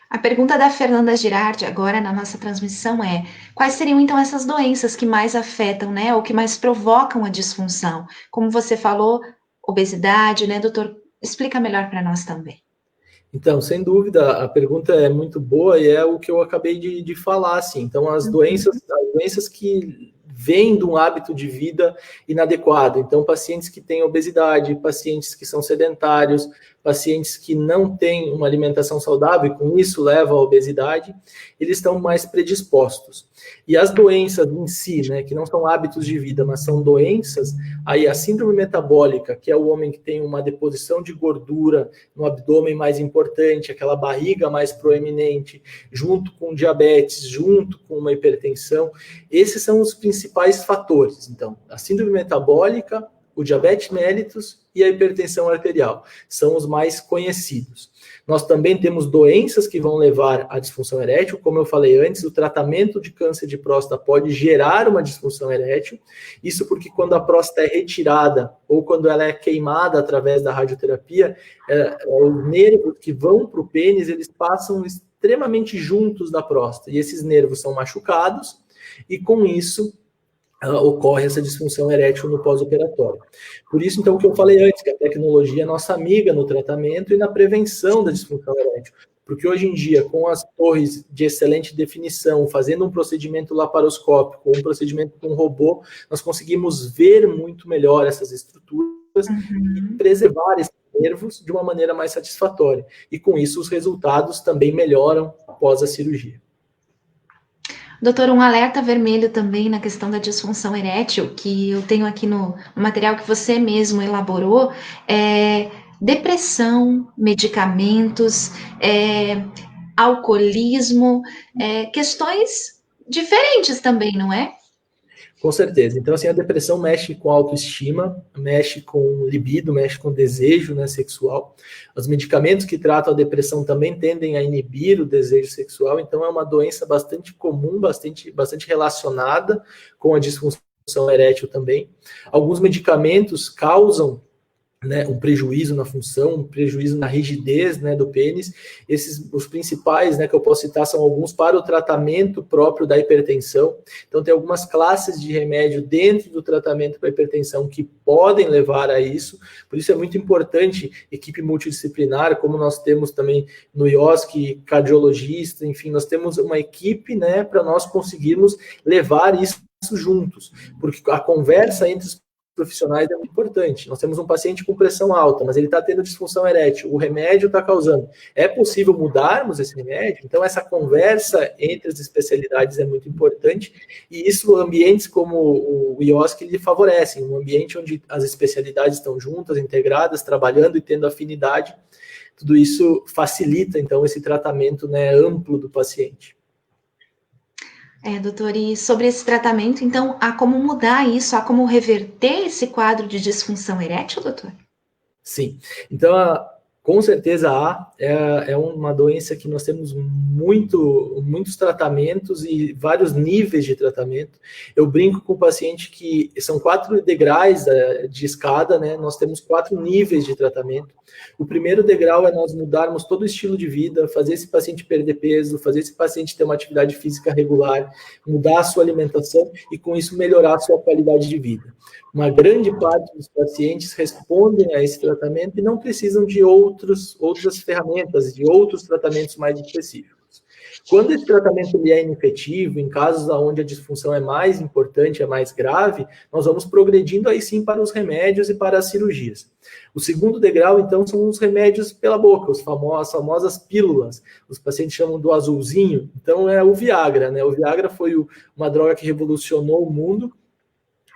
A pergunta da Fernanda Girardi agora na nossa transmissão é: quais seriam então essas doenças que mais afetam, né, ou que mais provocam a disfunção? Como você falou, obesidade, né, doutor? Explica melhor para nós também. Então, sem dúvida, a pergunta é muito boa e é o que eu acabei de falar, assim. Então, as doenças que vêm de um hábito de vida inadequado. Então, pacientes que têm obesidade, pacientes que são sedentários, pacientes que não têm uma alimentação saudável e com isso levam à obesidade, eles estão mais predispostos. E as doenças em si, né, que não são hábitos de vida, mas são doenças, aí a síndrome metabólica, que é o homem que tem uma deposição de gordura no abdômen mais importante, aquela barriga mais proeminente, junto com diabetes, junto com uma hipertensão, esses são os principais fatores. Então, a síndrome metabólica, o diabetes mellitus e a hipertensão arterial são os mais conhecidos. Nós também temos doenças que vão levar à disfunção erétil, como eu falei antes, o tratamento de câncer de próstata pode gerar uma disfunção erétil, isso porque quando a próstata é retirada ou quando ela é queimada através da radioterapia, os nervos que vão para o pênis, eles passam extremamente juntos da próstata, e esses nervos são machucados, e com isso ocorre essa disfunção erétil no pós-operatório. Por isso, então, o que eu falei antes, que a tecnologia é nossa amiga no tratamento e na prevenção da disfunção erétil. Porque hoje em dia, com as torres de excelente definição, fazendo um procedimento laparoscópico, um procedimento com robô, nós conseguimos ver muito melhor essas estruturas e preservar esses nervos de uma maneira mais satisfatória. E com isso, os resultados também melhoram após a cirurgia. Doutor, um alerta vermelho também na questão da disfunção erétil, que eu tenho aqui no material que você mesmo elaborou, é depressão, medicamentos, alcoolismo, questões diferentes também, não é? Com certeza. Então, assim, a depressão mexe com a autoestima, mexe com libido, mexe com desejo, né, sexual. Os medicamentos que tratam a depressão também tendem a inibir o desejo sexual, então é uma doença bastante comum, bastante relacionada com a disfunção erétil também. Alguns medicamentos causam, né, um prejuízo na função, um prejuízo na rigidez, né, do pênis. Os principais, né, que eu posso citar são alguns para o tratamento próprio da hipertensão. Então, tem algumas classes de remédio dentro do tratamento para hipertensão que podem levar a isso. Por isso é muito importante equipe multidisciplinar, como nós temos também no IOSC, cardiologista, enfim, nós temos uma equipe, né, para nós conseguirmos levar isso juntos, porque a conversa entre os profissionais é muito importante. Nós temos um paciente com pressão alta, mas ele está tendo disfunção erétil, o remédio está causando. É possível mudarmos esse remédio? Então, essa conversa entre as especialidades é muito importante, e isso, ambientes como o IOSC, ele favorecem, um ambiente onde as especialidades estão juntas, integradas, trabalhando e tendo afinidade, tudo isso facilita, então, esse tratamento, né, amplo do paciente. Doutor, e sobre esse tratamento, então, há como mudar isso, há como reverter esse quadro de disfunção erétil, doutor? Sim. Então, Com certeza é uma doença que nós temos muitos tratamentos e vários níveis de tratamento. Eu brinco com o paciente que são 4 degraus de escada, né? Nós temos 4 níveis de tratamento. O primeiro degrau é nós mudarmos todo o estilo de vida, fazer esse paciente perder peso, fazer esse paciente ter uma atividade física regular, mudar a sua alimentação e com isso melhorar a sua qualidade de vida. Uma grande parte dos pacientes respondem a esse tratamento e não precisam de outras ferramentas, de outros tratamentos mais específicos. Quando esse tratamento ele é inefetivo, em casos onde a disfunção é mais importante, é mais grave, nós vamos progredindo aí sim para os remédios e para as cirurgias. O segundo degrau, então, são os remédios pela boca, as famosas pílulas. Os pacientes chamam do azulzinho. Então, é o Viagra, né? O Viagra foi uma droga que revolucionou o mundo.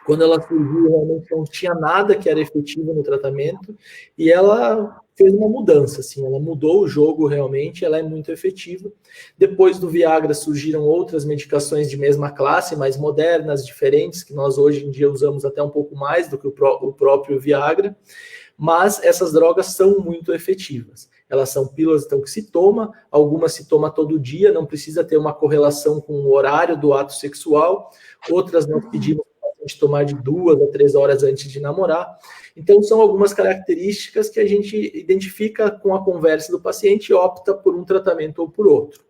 Quando ela surgiu, realmente não tinha nada que era efetivo no tratamento, e ela fez uma mudança, assim, ela mudou o jogo realmente, ela é muito efetiva. Depois do Viagra surgiram outras medicações de mesma classe, mais modernas, diferentes, que nós hoje em dia usamos até um pouco mais do que o próprio Viagra, mas essas drogas são muito efetivas. Elas são pílulas então, que se toma, algumas se toma todo dia, não precisa ter uma correlação com o horário do ato sexual, outras nós pedimos de tomar de 2 a 3 horas antes de namorar. Então, são algumas características que a gente identifica com a conversa do paciente e opta por um tratamento ou por outro.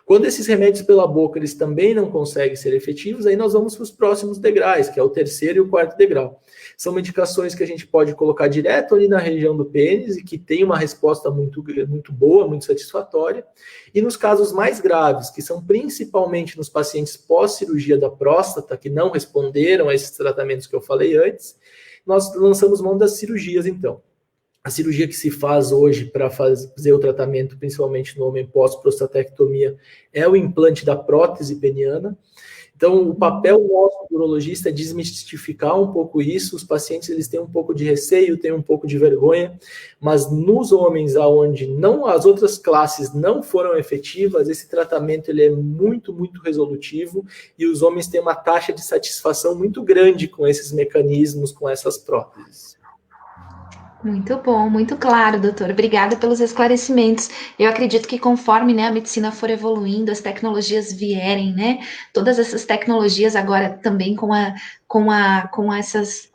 Quando esses remédios pela boca eles também não conseguem ser efetivos, aí nós vamos para os próximos degraus, que é o 3º e o 4º degrau. São medicações que a gente pode colocar direto ali na região do pênis e que tem uma resposta muito boa, muito satisfatória. E nos casos mais graves, que são principalmente nos pacientes pós-cirurgia da próstata, que não responderam a esses tratamentos que eu falei antes, nós lançamos mão das cirurgias, então. A cirurgia que se faz hoje para fazer o tratamento, principalmente no homem pós-prostatectomia, é o implante da prótese peniana. Então, o papel nosso do urologista é desmistificar um pouco isso. Os pacientes eles têm um pouco de receio, têm um pouco de vergonha, mas nos homens aonde as outras classes não foram efetivas, esse tratamento ele é muito resolutivo e os homens têm uma taxa de satisfação muito grande com esses mecanismos, com essas próteses. Muito bom, muito claro, doutor. Obrigada pelos esclarecimentos. Eu acredito que conforme, né, a medicina for evoluindo, as tecnologias vierem, né, todas essas tecnologias agora também com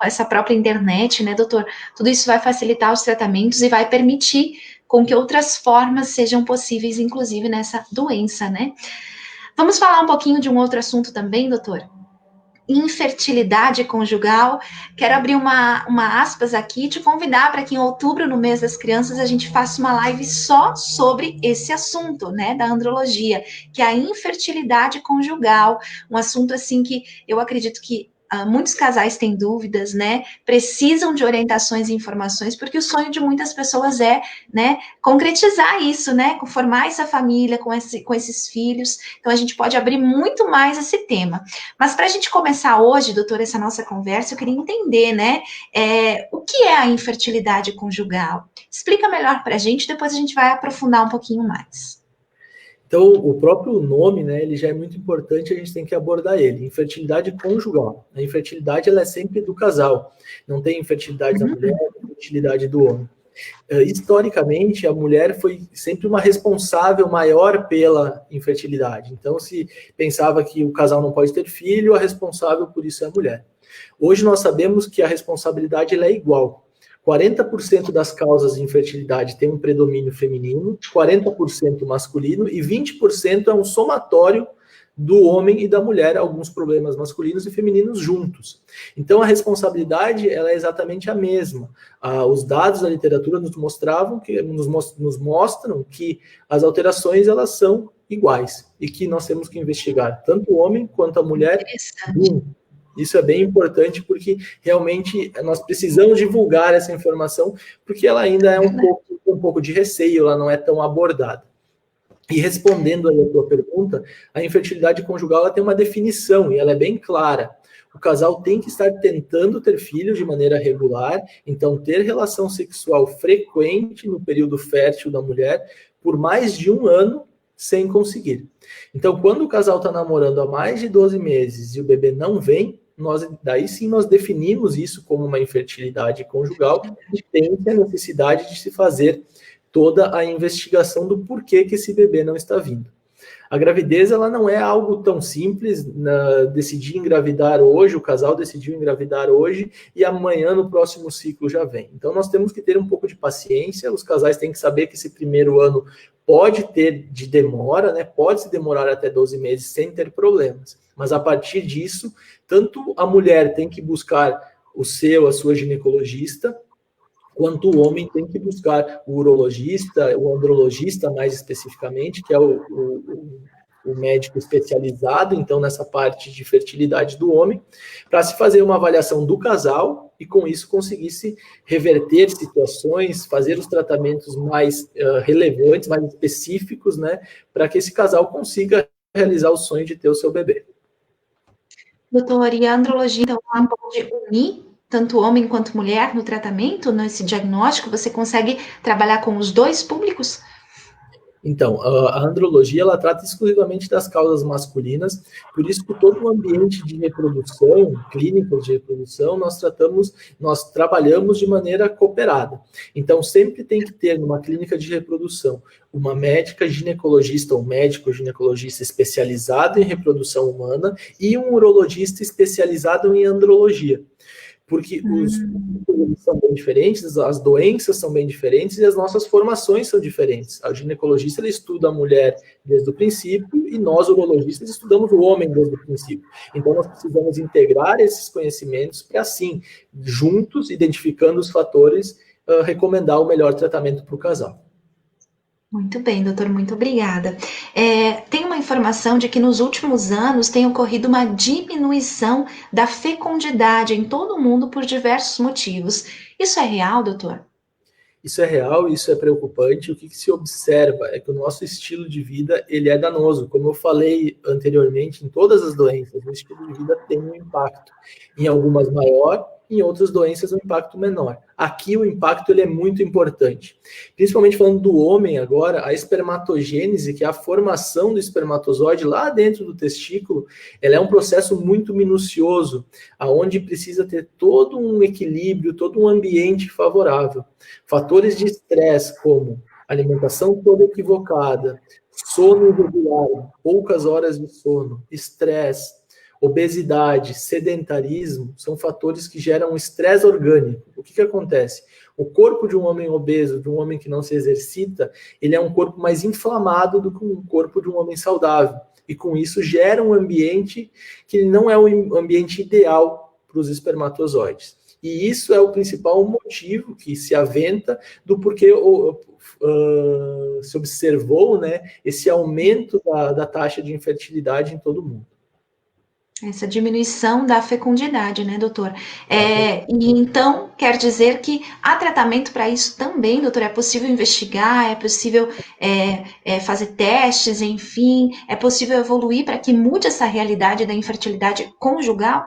essa própria internet, né, doutor, tudo isso vai facilitar os tratamentos e vai permitir com que outras formas sejam possíveis, inclusive nessa doença, né? Vamos falar um pouquinho de um outro assunto também, doutor? Infertilidade conjugal. Quero abrir uma aspas aqui e te convidar para que em outubro, no mês das crianças, a gente faça uma live só sobre esse assunto, né, da andrologia, que é a infertilidade conjugal, um assunto assim que eu acredito que muitos casais têm dúvidas, né? Precisam de orientações e informações, porque o sonho de muitas pessoas é, né, concretizar isso, né? Formar essa família com esses filhos. Então, a gente pode abrir muito mais esse tema. Mas para a gente começar hoje, doutora, essa nossa conversa, eu queria entender, né? O que é a infertilidade conjugal? Explica melhor para a gente, depois a gente vai aprofundar um pouquinho mais. Então, o próprio nome, né, ele já é muito importante, a gente tem que abordar ele. Infertilidade conjugal. A infertilidade, ela é sempre do casal. Não tem infertilidade da mulher, infertilidade do homem. Historicamente, a mulher foi sempre uma responsável maior pela infertilidade. Então, se pensava que o casal não pode ter filho, a responsável por isso é a mulher. Hoje, nós sabemos que a responsabilidade ela é igual. 40% das causas de infertilidade tem um predomínio feminino, 40% masculino e 20% é um somatório do homem e da mulher, alguns problemas masculinos e femininos juntos. Então, a responsabilidade ela é exatamente a mesma. Os dados da literatura nos mostram que as alterações elas são iguais e que nós temos que investigar tanto o homem quanto a mulher. Isso é bem importante porque realmente nós precisamos divulgar essa informação porque ela ainda é um pouco de receio, ela não é tão abordada. E respondendo aí a tua pergunta, a infertilidade conjugal ela tem uma definição e ela é bem clara. O casal tem que estar tentando ter filhos de maneira regular, então ter relação sexual frequente no período fértil da mulher por mais de 1 ano sem conseguir. Então, quando o casal está namorando há mais de 12 meses e o bebê não vem, daí sim nós definimos isso como uma infertilidade conjugal e tem a necessidade de se fazer toda a investigação do porquê que esse bebê não está vindo. A gravidez, ela não é algo tão simples, decidir engravidar hoje, o casal decidiu engravidar hoje e amanhã no próximo ciclo já vem. Então nós temos que ter um pouco de paciência, os casais têm que saber que esse primeiro ano pode ter de demora, né? Pode se demorar até 12 meses sem ter problemas. Mas a partir disso, tanto a mulher tem que buscar a sua ginecologista, quanto o homem tem que buscar o urologista, o andrologista mais especificamente, que é o médico especializado, então, nessa parte de fertilidade do homem, para se fazer uma avaliação do casal e, com isso, conseguir-se reverter situações, fazer os tratamentos mais relevantes, mais específicos, né, para que esse casal consiga realizar o sonho de ter o seu bebê. Doutor, e a andrologia, então, ela pode unir tanto homem quanto mulher no tratamento, nesse diagnóstico? Você consegue trabalhar com os dois públicos? Então, a andrologia, ela trata exclusivamente das causas masculinas, por isso que todo o ambiente de reprodução, clínicas de reprodução, nós trabalhamos de maneira cooperada. Então, sempre tem que ter numa clínica de reprodução uma médica ginecologista ou médico ginecologista especializado em reprodução humana e um urologista especializado em andrologia. Porque os são bem diferentes, as doenças são bem diferentes e as nossas formações são diferentes. A ginecologista, ele estuda a mulher desde o princípio e nós, urologistas, estudamos o homem desde o princípio. Então, nós precisamos integrar esses conhecimentos para, assim, juntos, identificando os fatores, recomendar o melhor tratamento para o casal. Muito bem, doutor, muito obrigada. Tem uma informação de que nos últimos anos tem ocorrido uma diminuição da fecundidade em todo o mundo por diversos motivos. Isso é real, doutor? Isso é real, isso é preocupante. O que se observa é que o nosso estilo de vida, ele é danoso. Como eu falei anteriormente, em todas as doenças, o estilo de vida tem um impacto. Em algumas maior, em outras doenças um impacto menor. Aqui o impacto ele é muito importante. Principalmente falando do homem agora, a espermatogênese, que é a formação do espermatozoide lá dentro do testículo, ela é um processo muito minucioso, aonde precisa ter todo um equilíbrio, todo um ambiente favorável. Fatores de estresse como alimentação toda equivocada, sono irregular, poucas horas de sono, estresse, obesidade, sedentarismo, são fatores que geram estresse orgânico. O que acontece? O corpo de um homem obeso, de um homem que não se exercita, ele é um corpo mais inflamado do que um corpo de um homem saudável. E com isso gera um ambiente que não é o ambiente ideal para os espermatozoides. E isso é o principal motivo que se aventa do porquê se observou, né, esse aumento da taxa de infertilidade em todo o mundo. Essa diminuição da fecundidade, né, doutor? E então, quer dizer que há tratamento para isso também, doutor? É possível investigar, é possível fazer testes, enfim, é possível evoluir para que mude essa realidade da infertilidade conjugal?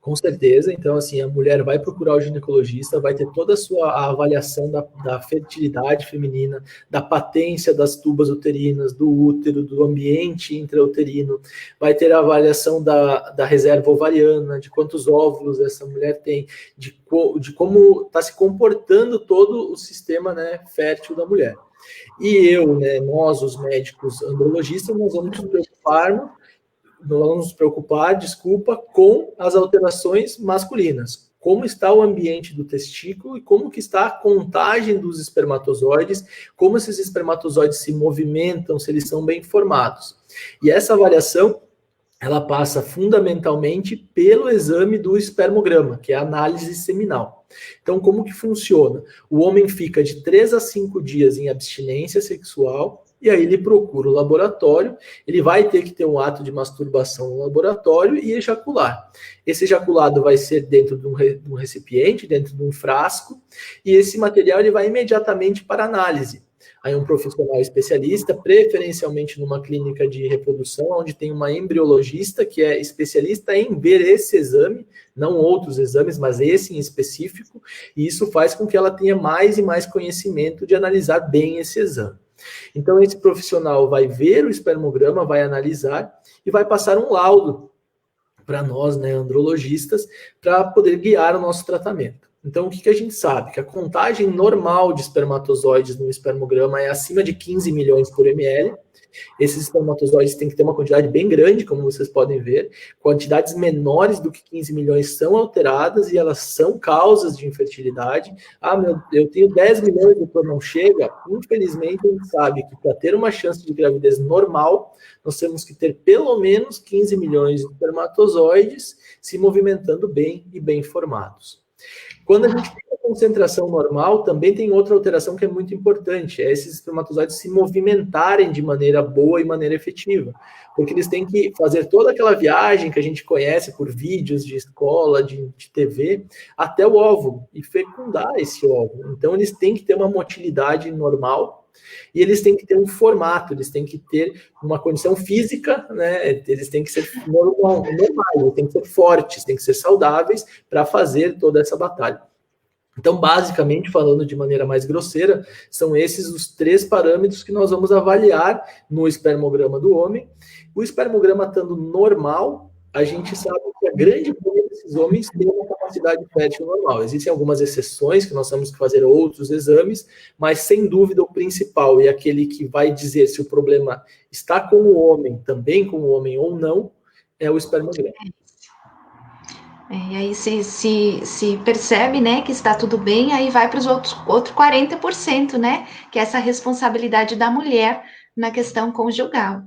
Com certeza, então, assim, a mulher vai procurar o ginecologista, vai ter toda a avaliação da fertilidade feminina, da patência das tubas uterinas, do útero, do ambiente intrauterino, vai ter a avaliação da reserva ovariana, de quantos óvulos essa mulher tem, de como está se comportando todo o sistema, né, fértil da mulher. E nós, os médicos andrologistas, nós vamos nos preocupar, com as alterações masculinas. Como está o ambiente do testículo e como que está a contagem dos espermatozoides, como esses espermatozoides se movimentam, se eles são bem formados. E essa avaliação, ela passa fundamentalmente pelo exame do espermograma, que é a análise seminal. Então, como que funciona? O homem fica de 3 a 5 dias em abstinência sexual, e aí ele procura o laboratório, ele vai ter que ter um ato de masturbação no laboratório e ejacular. Esse ejaculado vai ser dentro de um recipiente, dentro de um frasco, e esse material ele vai imediatamente para análise. Aí um profissional especialista, preferencialmente numa clínica de reprodução, onde tem uma embriologista que é especialista em ver esse exame, não outros exames, mas esse em específico, e isso faz com que ela tenha mais e mais conhecimento de analisar bem esse exame. Então, esse profissional vai ver o espermograma, vai analisar e vai passar um laudo, para nós, né, andrologistas, para poder guiar o nosso tratamento. Então, o que a gente sabe? Que a contagem normal de espermatozoides no espermograma é acima de 15 milhões por ml. Esses espermatozoides têm que ter uma quantidade bem grande, como vocês podem ver. Quantidades menores do que 15 milhões são alteradas e elas são causas de infertilidade. Eu tenho 10 milhões e doutor não chega. Infelizmente, a gente sabe que para ter uma chance de gravidez normal, nós temos que ter pelo menos 15 milhões de espermatozoides se movimentando bem e bem formados. Quando a gente tem a concentração normal, também tem outra alteração que é muito importante, é esses espermatozoides se movimentarem de maneira boa e maneira efetiva, porque eles têm que fazer toda aquela viagem que a gente conhece por vídeos de escola, de TV, até o óvulo, e fecundar esse óvulo. Então, eles têm que ter uma motilidade normal, e eles têm que ter um formato, eles têm que ter uma condição física, né? Eles têm que ser normais, eles têm que ser fortes, têm que ser saudáveis para fazer toda essa batalha. Então, basicamente, falando de maneira mais grosseira, são esses os 3 parâmetros que nós vamos avaliar no espermograma do homem. O espermograma estando normal, a gente sabe que a grande maioria desses homens tem uma capacidade fértil normal. Existem algumas exceções que nós temos que fazer outros exames, mas sem dúvida o principal e aquele que vai dizer se o problema está com o homem, também com o homem ou não, é o espermograma. E aí se percebe, né, que está tudo bem, aí vai para os outros 40%, né, que é essa responsabilidade da mulher na questão conjugal.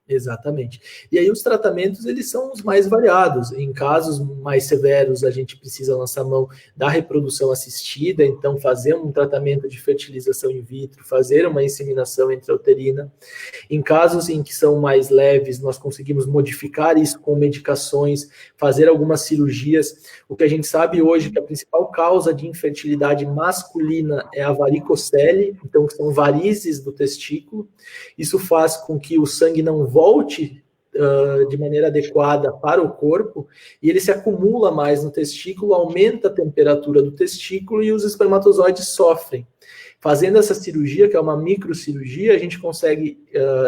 Exatamente. E aí os tratamentos, eles são os mais variados. Em casos mais severos, a gente precisa lançar mão da reprodução assistida, então fazer um tratamento de fertilização in vitro, fazer uma inseminação intrauterina. Em casos em que são mais leves, nós conseguimos modificar isso com medicações, fazer algumas cirurgias. O que a gente sabe hoje é que a principal causa de infertilidade masculina é a varicocele, então são varizes do testículo. Isso faz com que o sangue não volte de maneira adequada para o corpo e ele se acumula mais no testículo, aumenta a temperatura do testículo e os espermatozoides sofrem. Fazendo essa cirurgia, que é uma microcirurgia, a gente consegue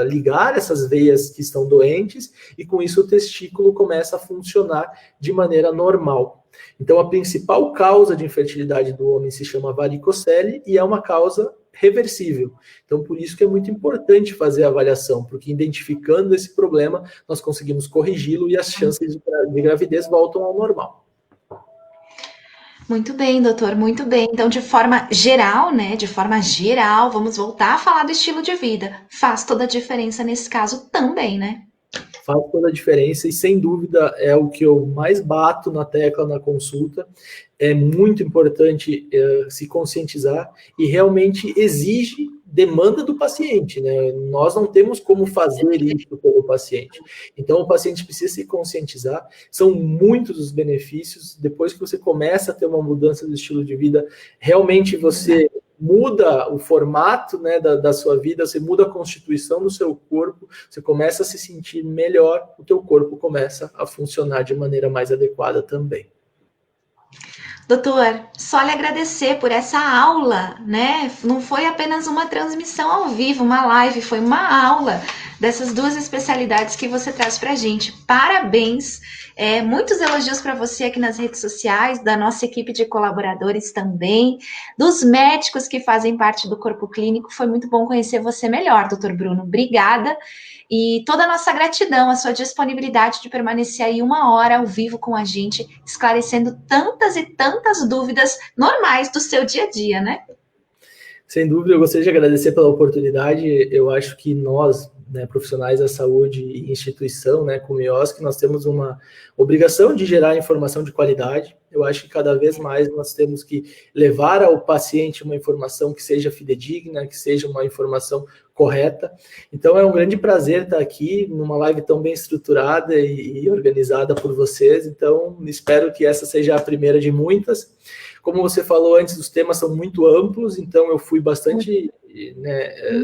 ligar essas veias que estão doentes e com isso o testículo começa a funcionar de maneira normal. Então a principal causa de infertilidade do homem se chama varicocele e é uma causa reversível. Então, por isso que é muito importante fazer a avaliação, porque identificando esse problema, nós conseguimos corrigi-lo e as chances de gravidez voltam ao normal. Muito bem, doutor, muito bem. Então, de forma geral, né, vamos voltar a falar do estilo de vida. Faz toda a diferença nesse caso também, né? Faz toda a diferença e, sem dúvida, é o que eu mais bato na tecla na consulta. É muito importante se conscientizar e realmente exige demanda do paciente, né? Nós não temos como fazer isso pelo paciente. Então, o paciente precisa se conscientizar. São muitos os benefícios. Depois que você começa a ter uma mudança do estilo de vida, realmente você muda o formato, né, da sua vida, você muda a constituição do seu corpo, você começa a se sentir melhor, o teu corpo começa a funcionar de maneira mais adequada também. Doutor, só lhe agradecer por essa aula, né? Não foi apenas uma transmissão ao vivo, uma live, foi uma aula dessas 2 especialidades que você traz pra gente. Parabéns! Muitos elogios para você aqui nas redes sociais, da nossa equipe de colaboradores também, dos médicos que fazem parte do corpo clínico. Foi muito bom conhecer você melhor, doutor Bruno. Obrigada. E toda a nossa gratidão, a sua disponibilidade de permanecer aí 1 hora ao vivo com a gente, esclarecendo tantas e tantas dúvidas normais do seu dia a dia, né? Sem dúvida, eu gostaria de agradecer pela oportunidade. Eu acho que nós, né, profissionais da saúde e instituição, né, como IOSC, nós temos uma obrigação de gerar informação de qualidade. Eu acho que cada vez mais nós temos que levar ao paciente uma informação que seja fidedigna, que seja uma informação correta. Então é um grande prazer estar aqui numa live tão bem estruturada e organizada por vocês. Então espero que essa seja a primeira de muitas. Como você falou antes, os temas são muito amplos, então eu fui bastante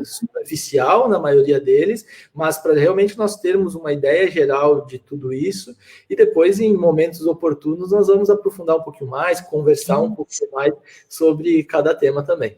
superficial na maioria deles, mas para realmente nós termos uma ideia geral de tudo isso, e depois, em momentos oportunos, nós vamos aprofundar um pouquinho mais, conversar um pouquinho mais sobre cada tema também.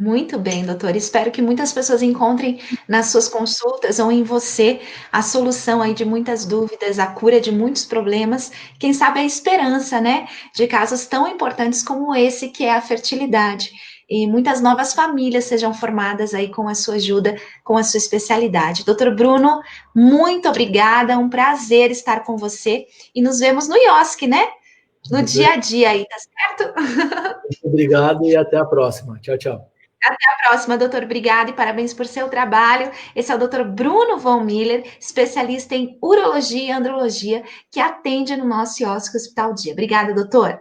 Muito bem, doutor. Espero que muitas pessoas encontrem nas suas consultas ou em você a solução aí de muitas dúvidas, a cura de muitos problemas, quem sabe a esperança, né, de casos tão importantes como esse que é a fertilidade. E muitas novas famílias sejam formadas aí com a sua ajuda, com a sua especialidade. Doutor Bruno, muito obrigada, um prazer estar com você e nos vemos no IOSC, né? No Tudo bem? dia a dia aí, tá certo? Muito obrigado e até a próxima. Tchau, tchau. Próxima, doutor. Obrigada e parabéns por seu trabalho. Esse é o doutor Bruno Von Miller, especialista em urologia e andrologia, que atende no nosso IOSC Hospital Dia. Obrigada, doutor.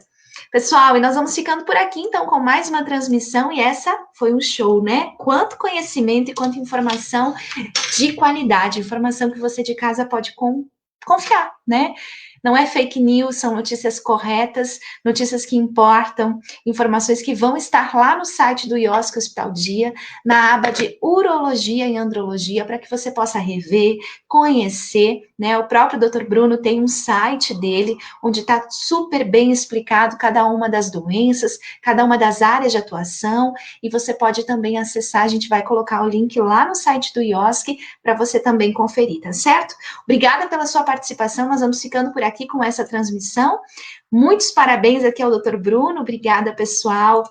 Pessoal, e nós vamos ficando por aqui, então, com mais uma transmissão, e essa foi um show, né? Quanto conhecimento e quanta informação de qualidade, informação que você de casa pode confiar, né? Não é fake news, são notícias corretas, notícias que importam, informações que vão estar lá no site do IOSC Hospital Dia, na aba de Urologia e Andrologia, para que você possa rever, conhecer, né? O próprio Dr. Bruno tem um site dele, onde está super bem explicado cada uma das doenças, cada uma das áreas de atuação, e você pode também acessar, a gente vai colocar o link lá no site do IOSC, para você também conferir, tá certo? Obrigada pela sua participação, nós vamos ficando por aqui com essa transmissão. Muitos parabéns aqui ao Dr. Bruno, obrigada, pessoal.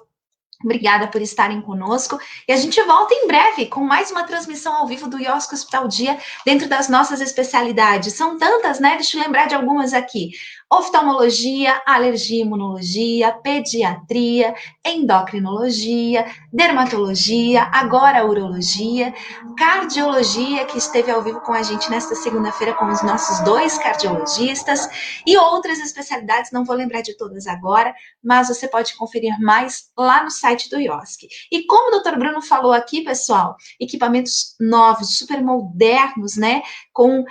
Obrigada por estarem conosco. E a gente volta em breve com mais uma transmissão ao vivo do IOSC Hospital Dia, dentro das nossas especialidades. São tantas, né? Deixa eu lembrar de algumas aqui. Oftalmologia, alergia e imunologia, pediatria, endocrinologia, dermatologia, agora urologia, cardiologia, que esteve ao vivo com a gente nesta segunda-feira com os nossos dois cardiologistas, e outras especialidades, não vou lembrar de todas agora, mas você pode conferir mais lá no site do IOSC. E como o Dr. Bruno falou aqui, pessoal, equipamentos novos, super modernos, né? Com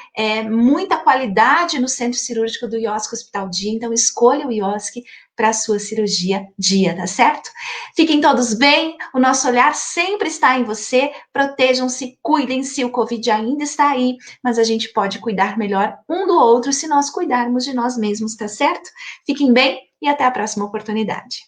muita qualidade no centro cirúrgico do IOSC Hospital Dia, então escolha o IOSC para a sua cirurgia dia, tá certo? Fiquem todos bem, o nosso olhar sempre está em você, protejam-se, cuidem-se, o Covid ainda está aí, mas a gente pode cuidar melhor um do outro se nós cuidarmos de nós mesmos, tá certo? Fiquem bem e até a próxima oportunidade.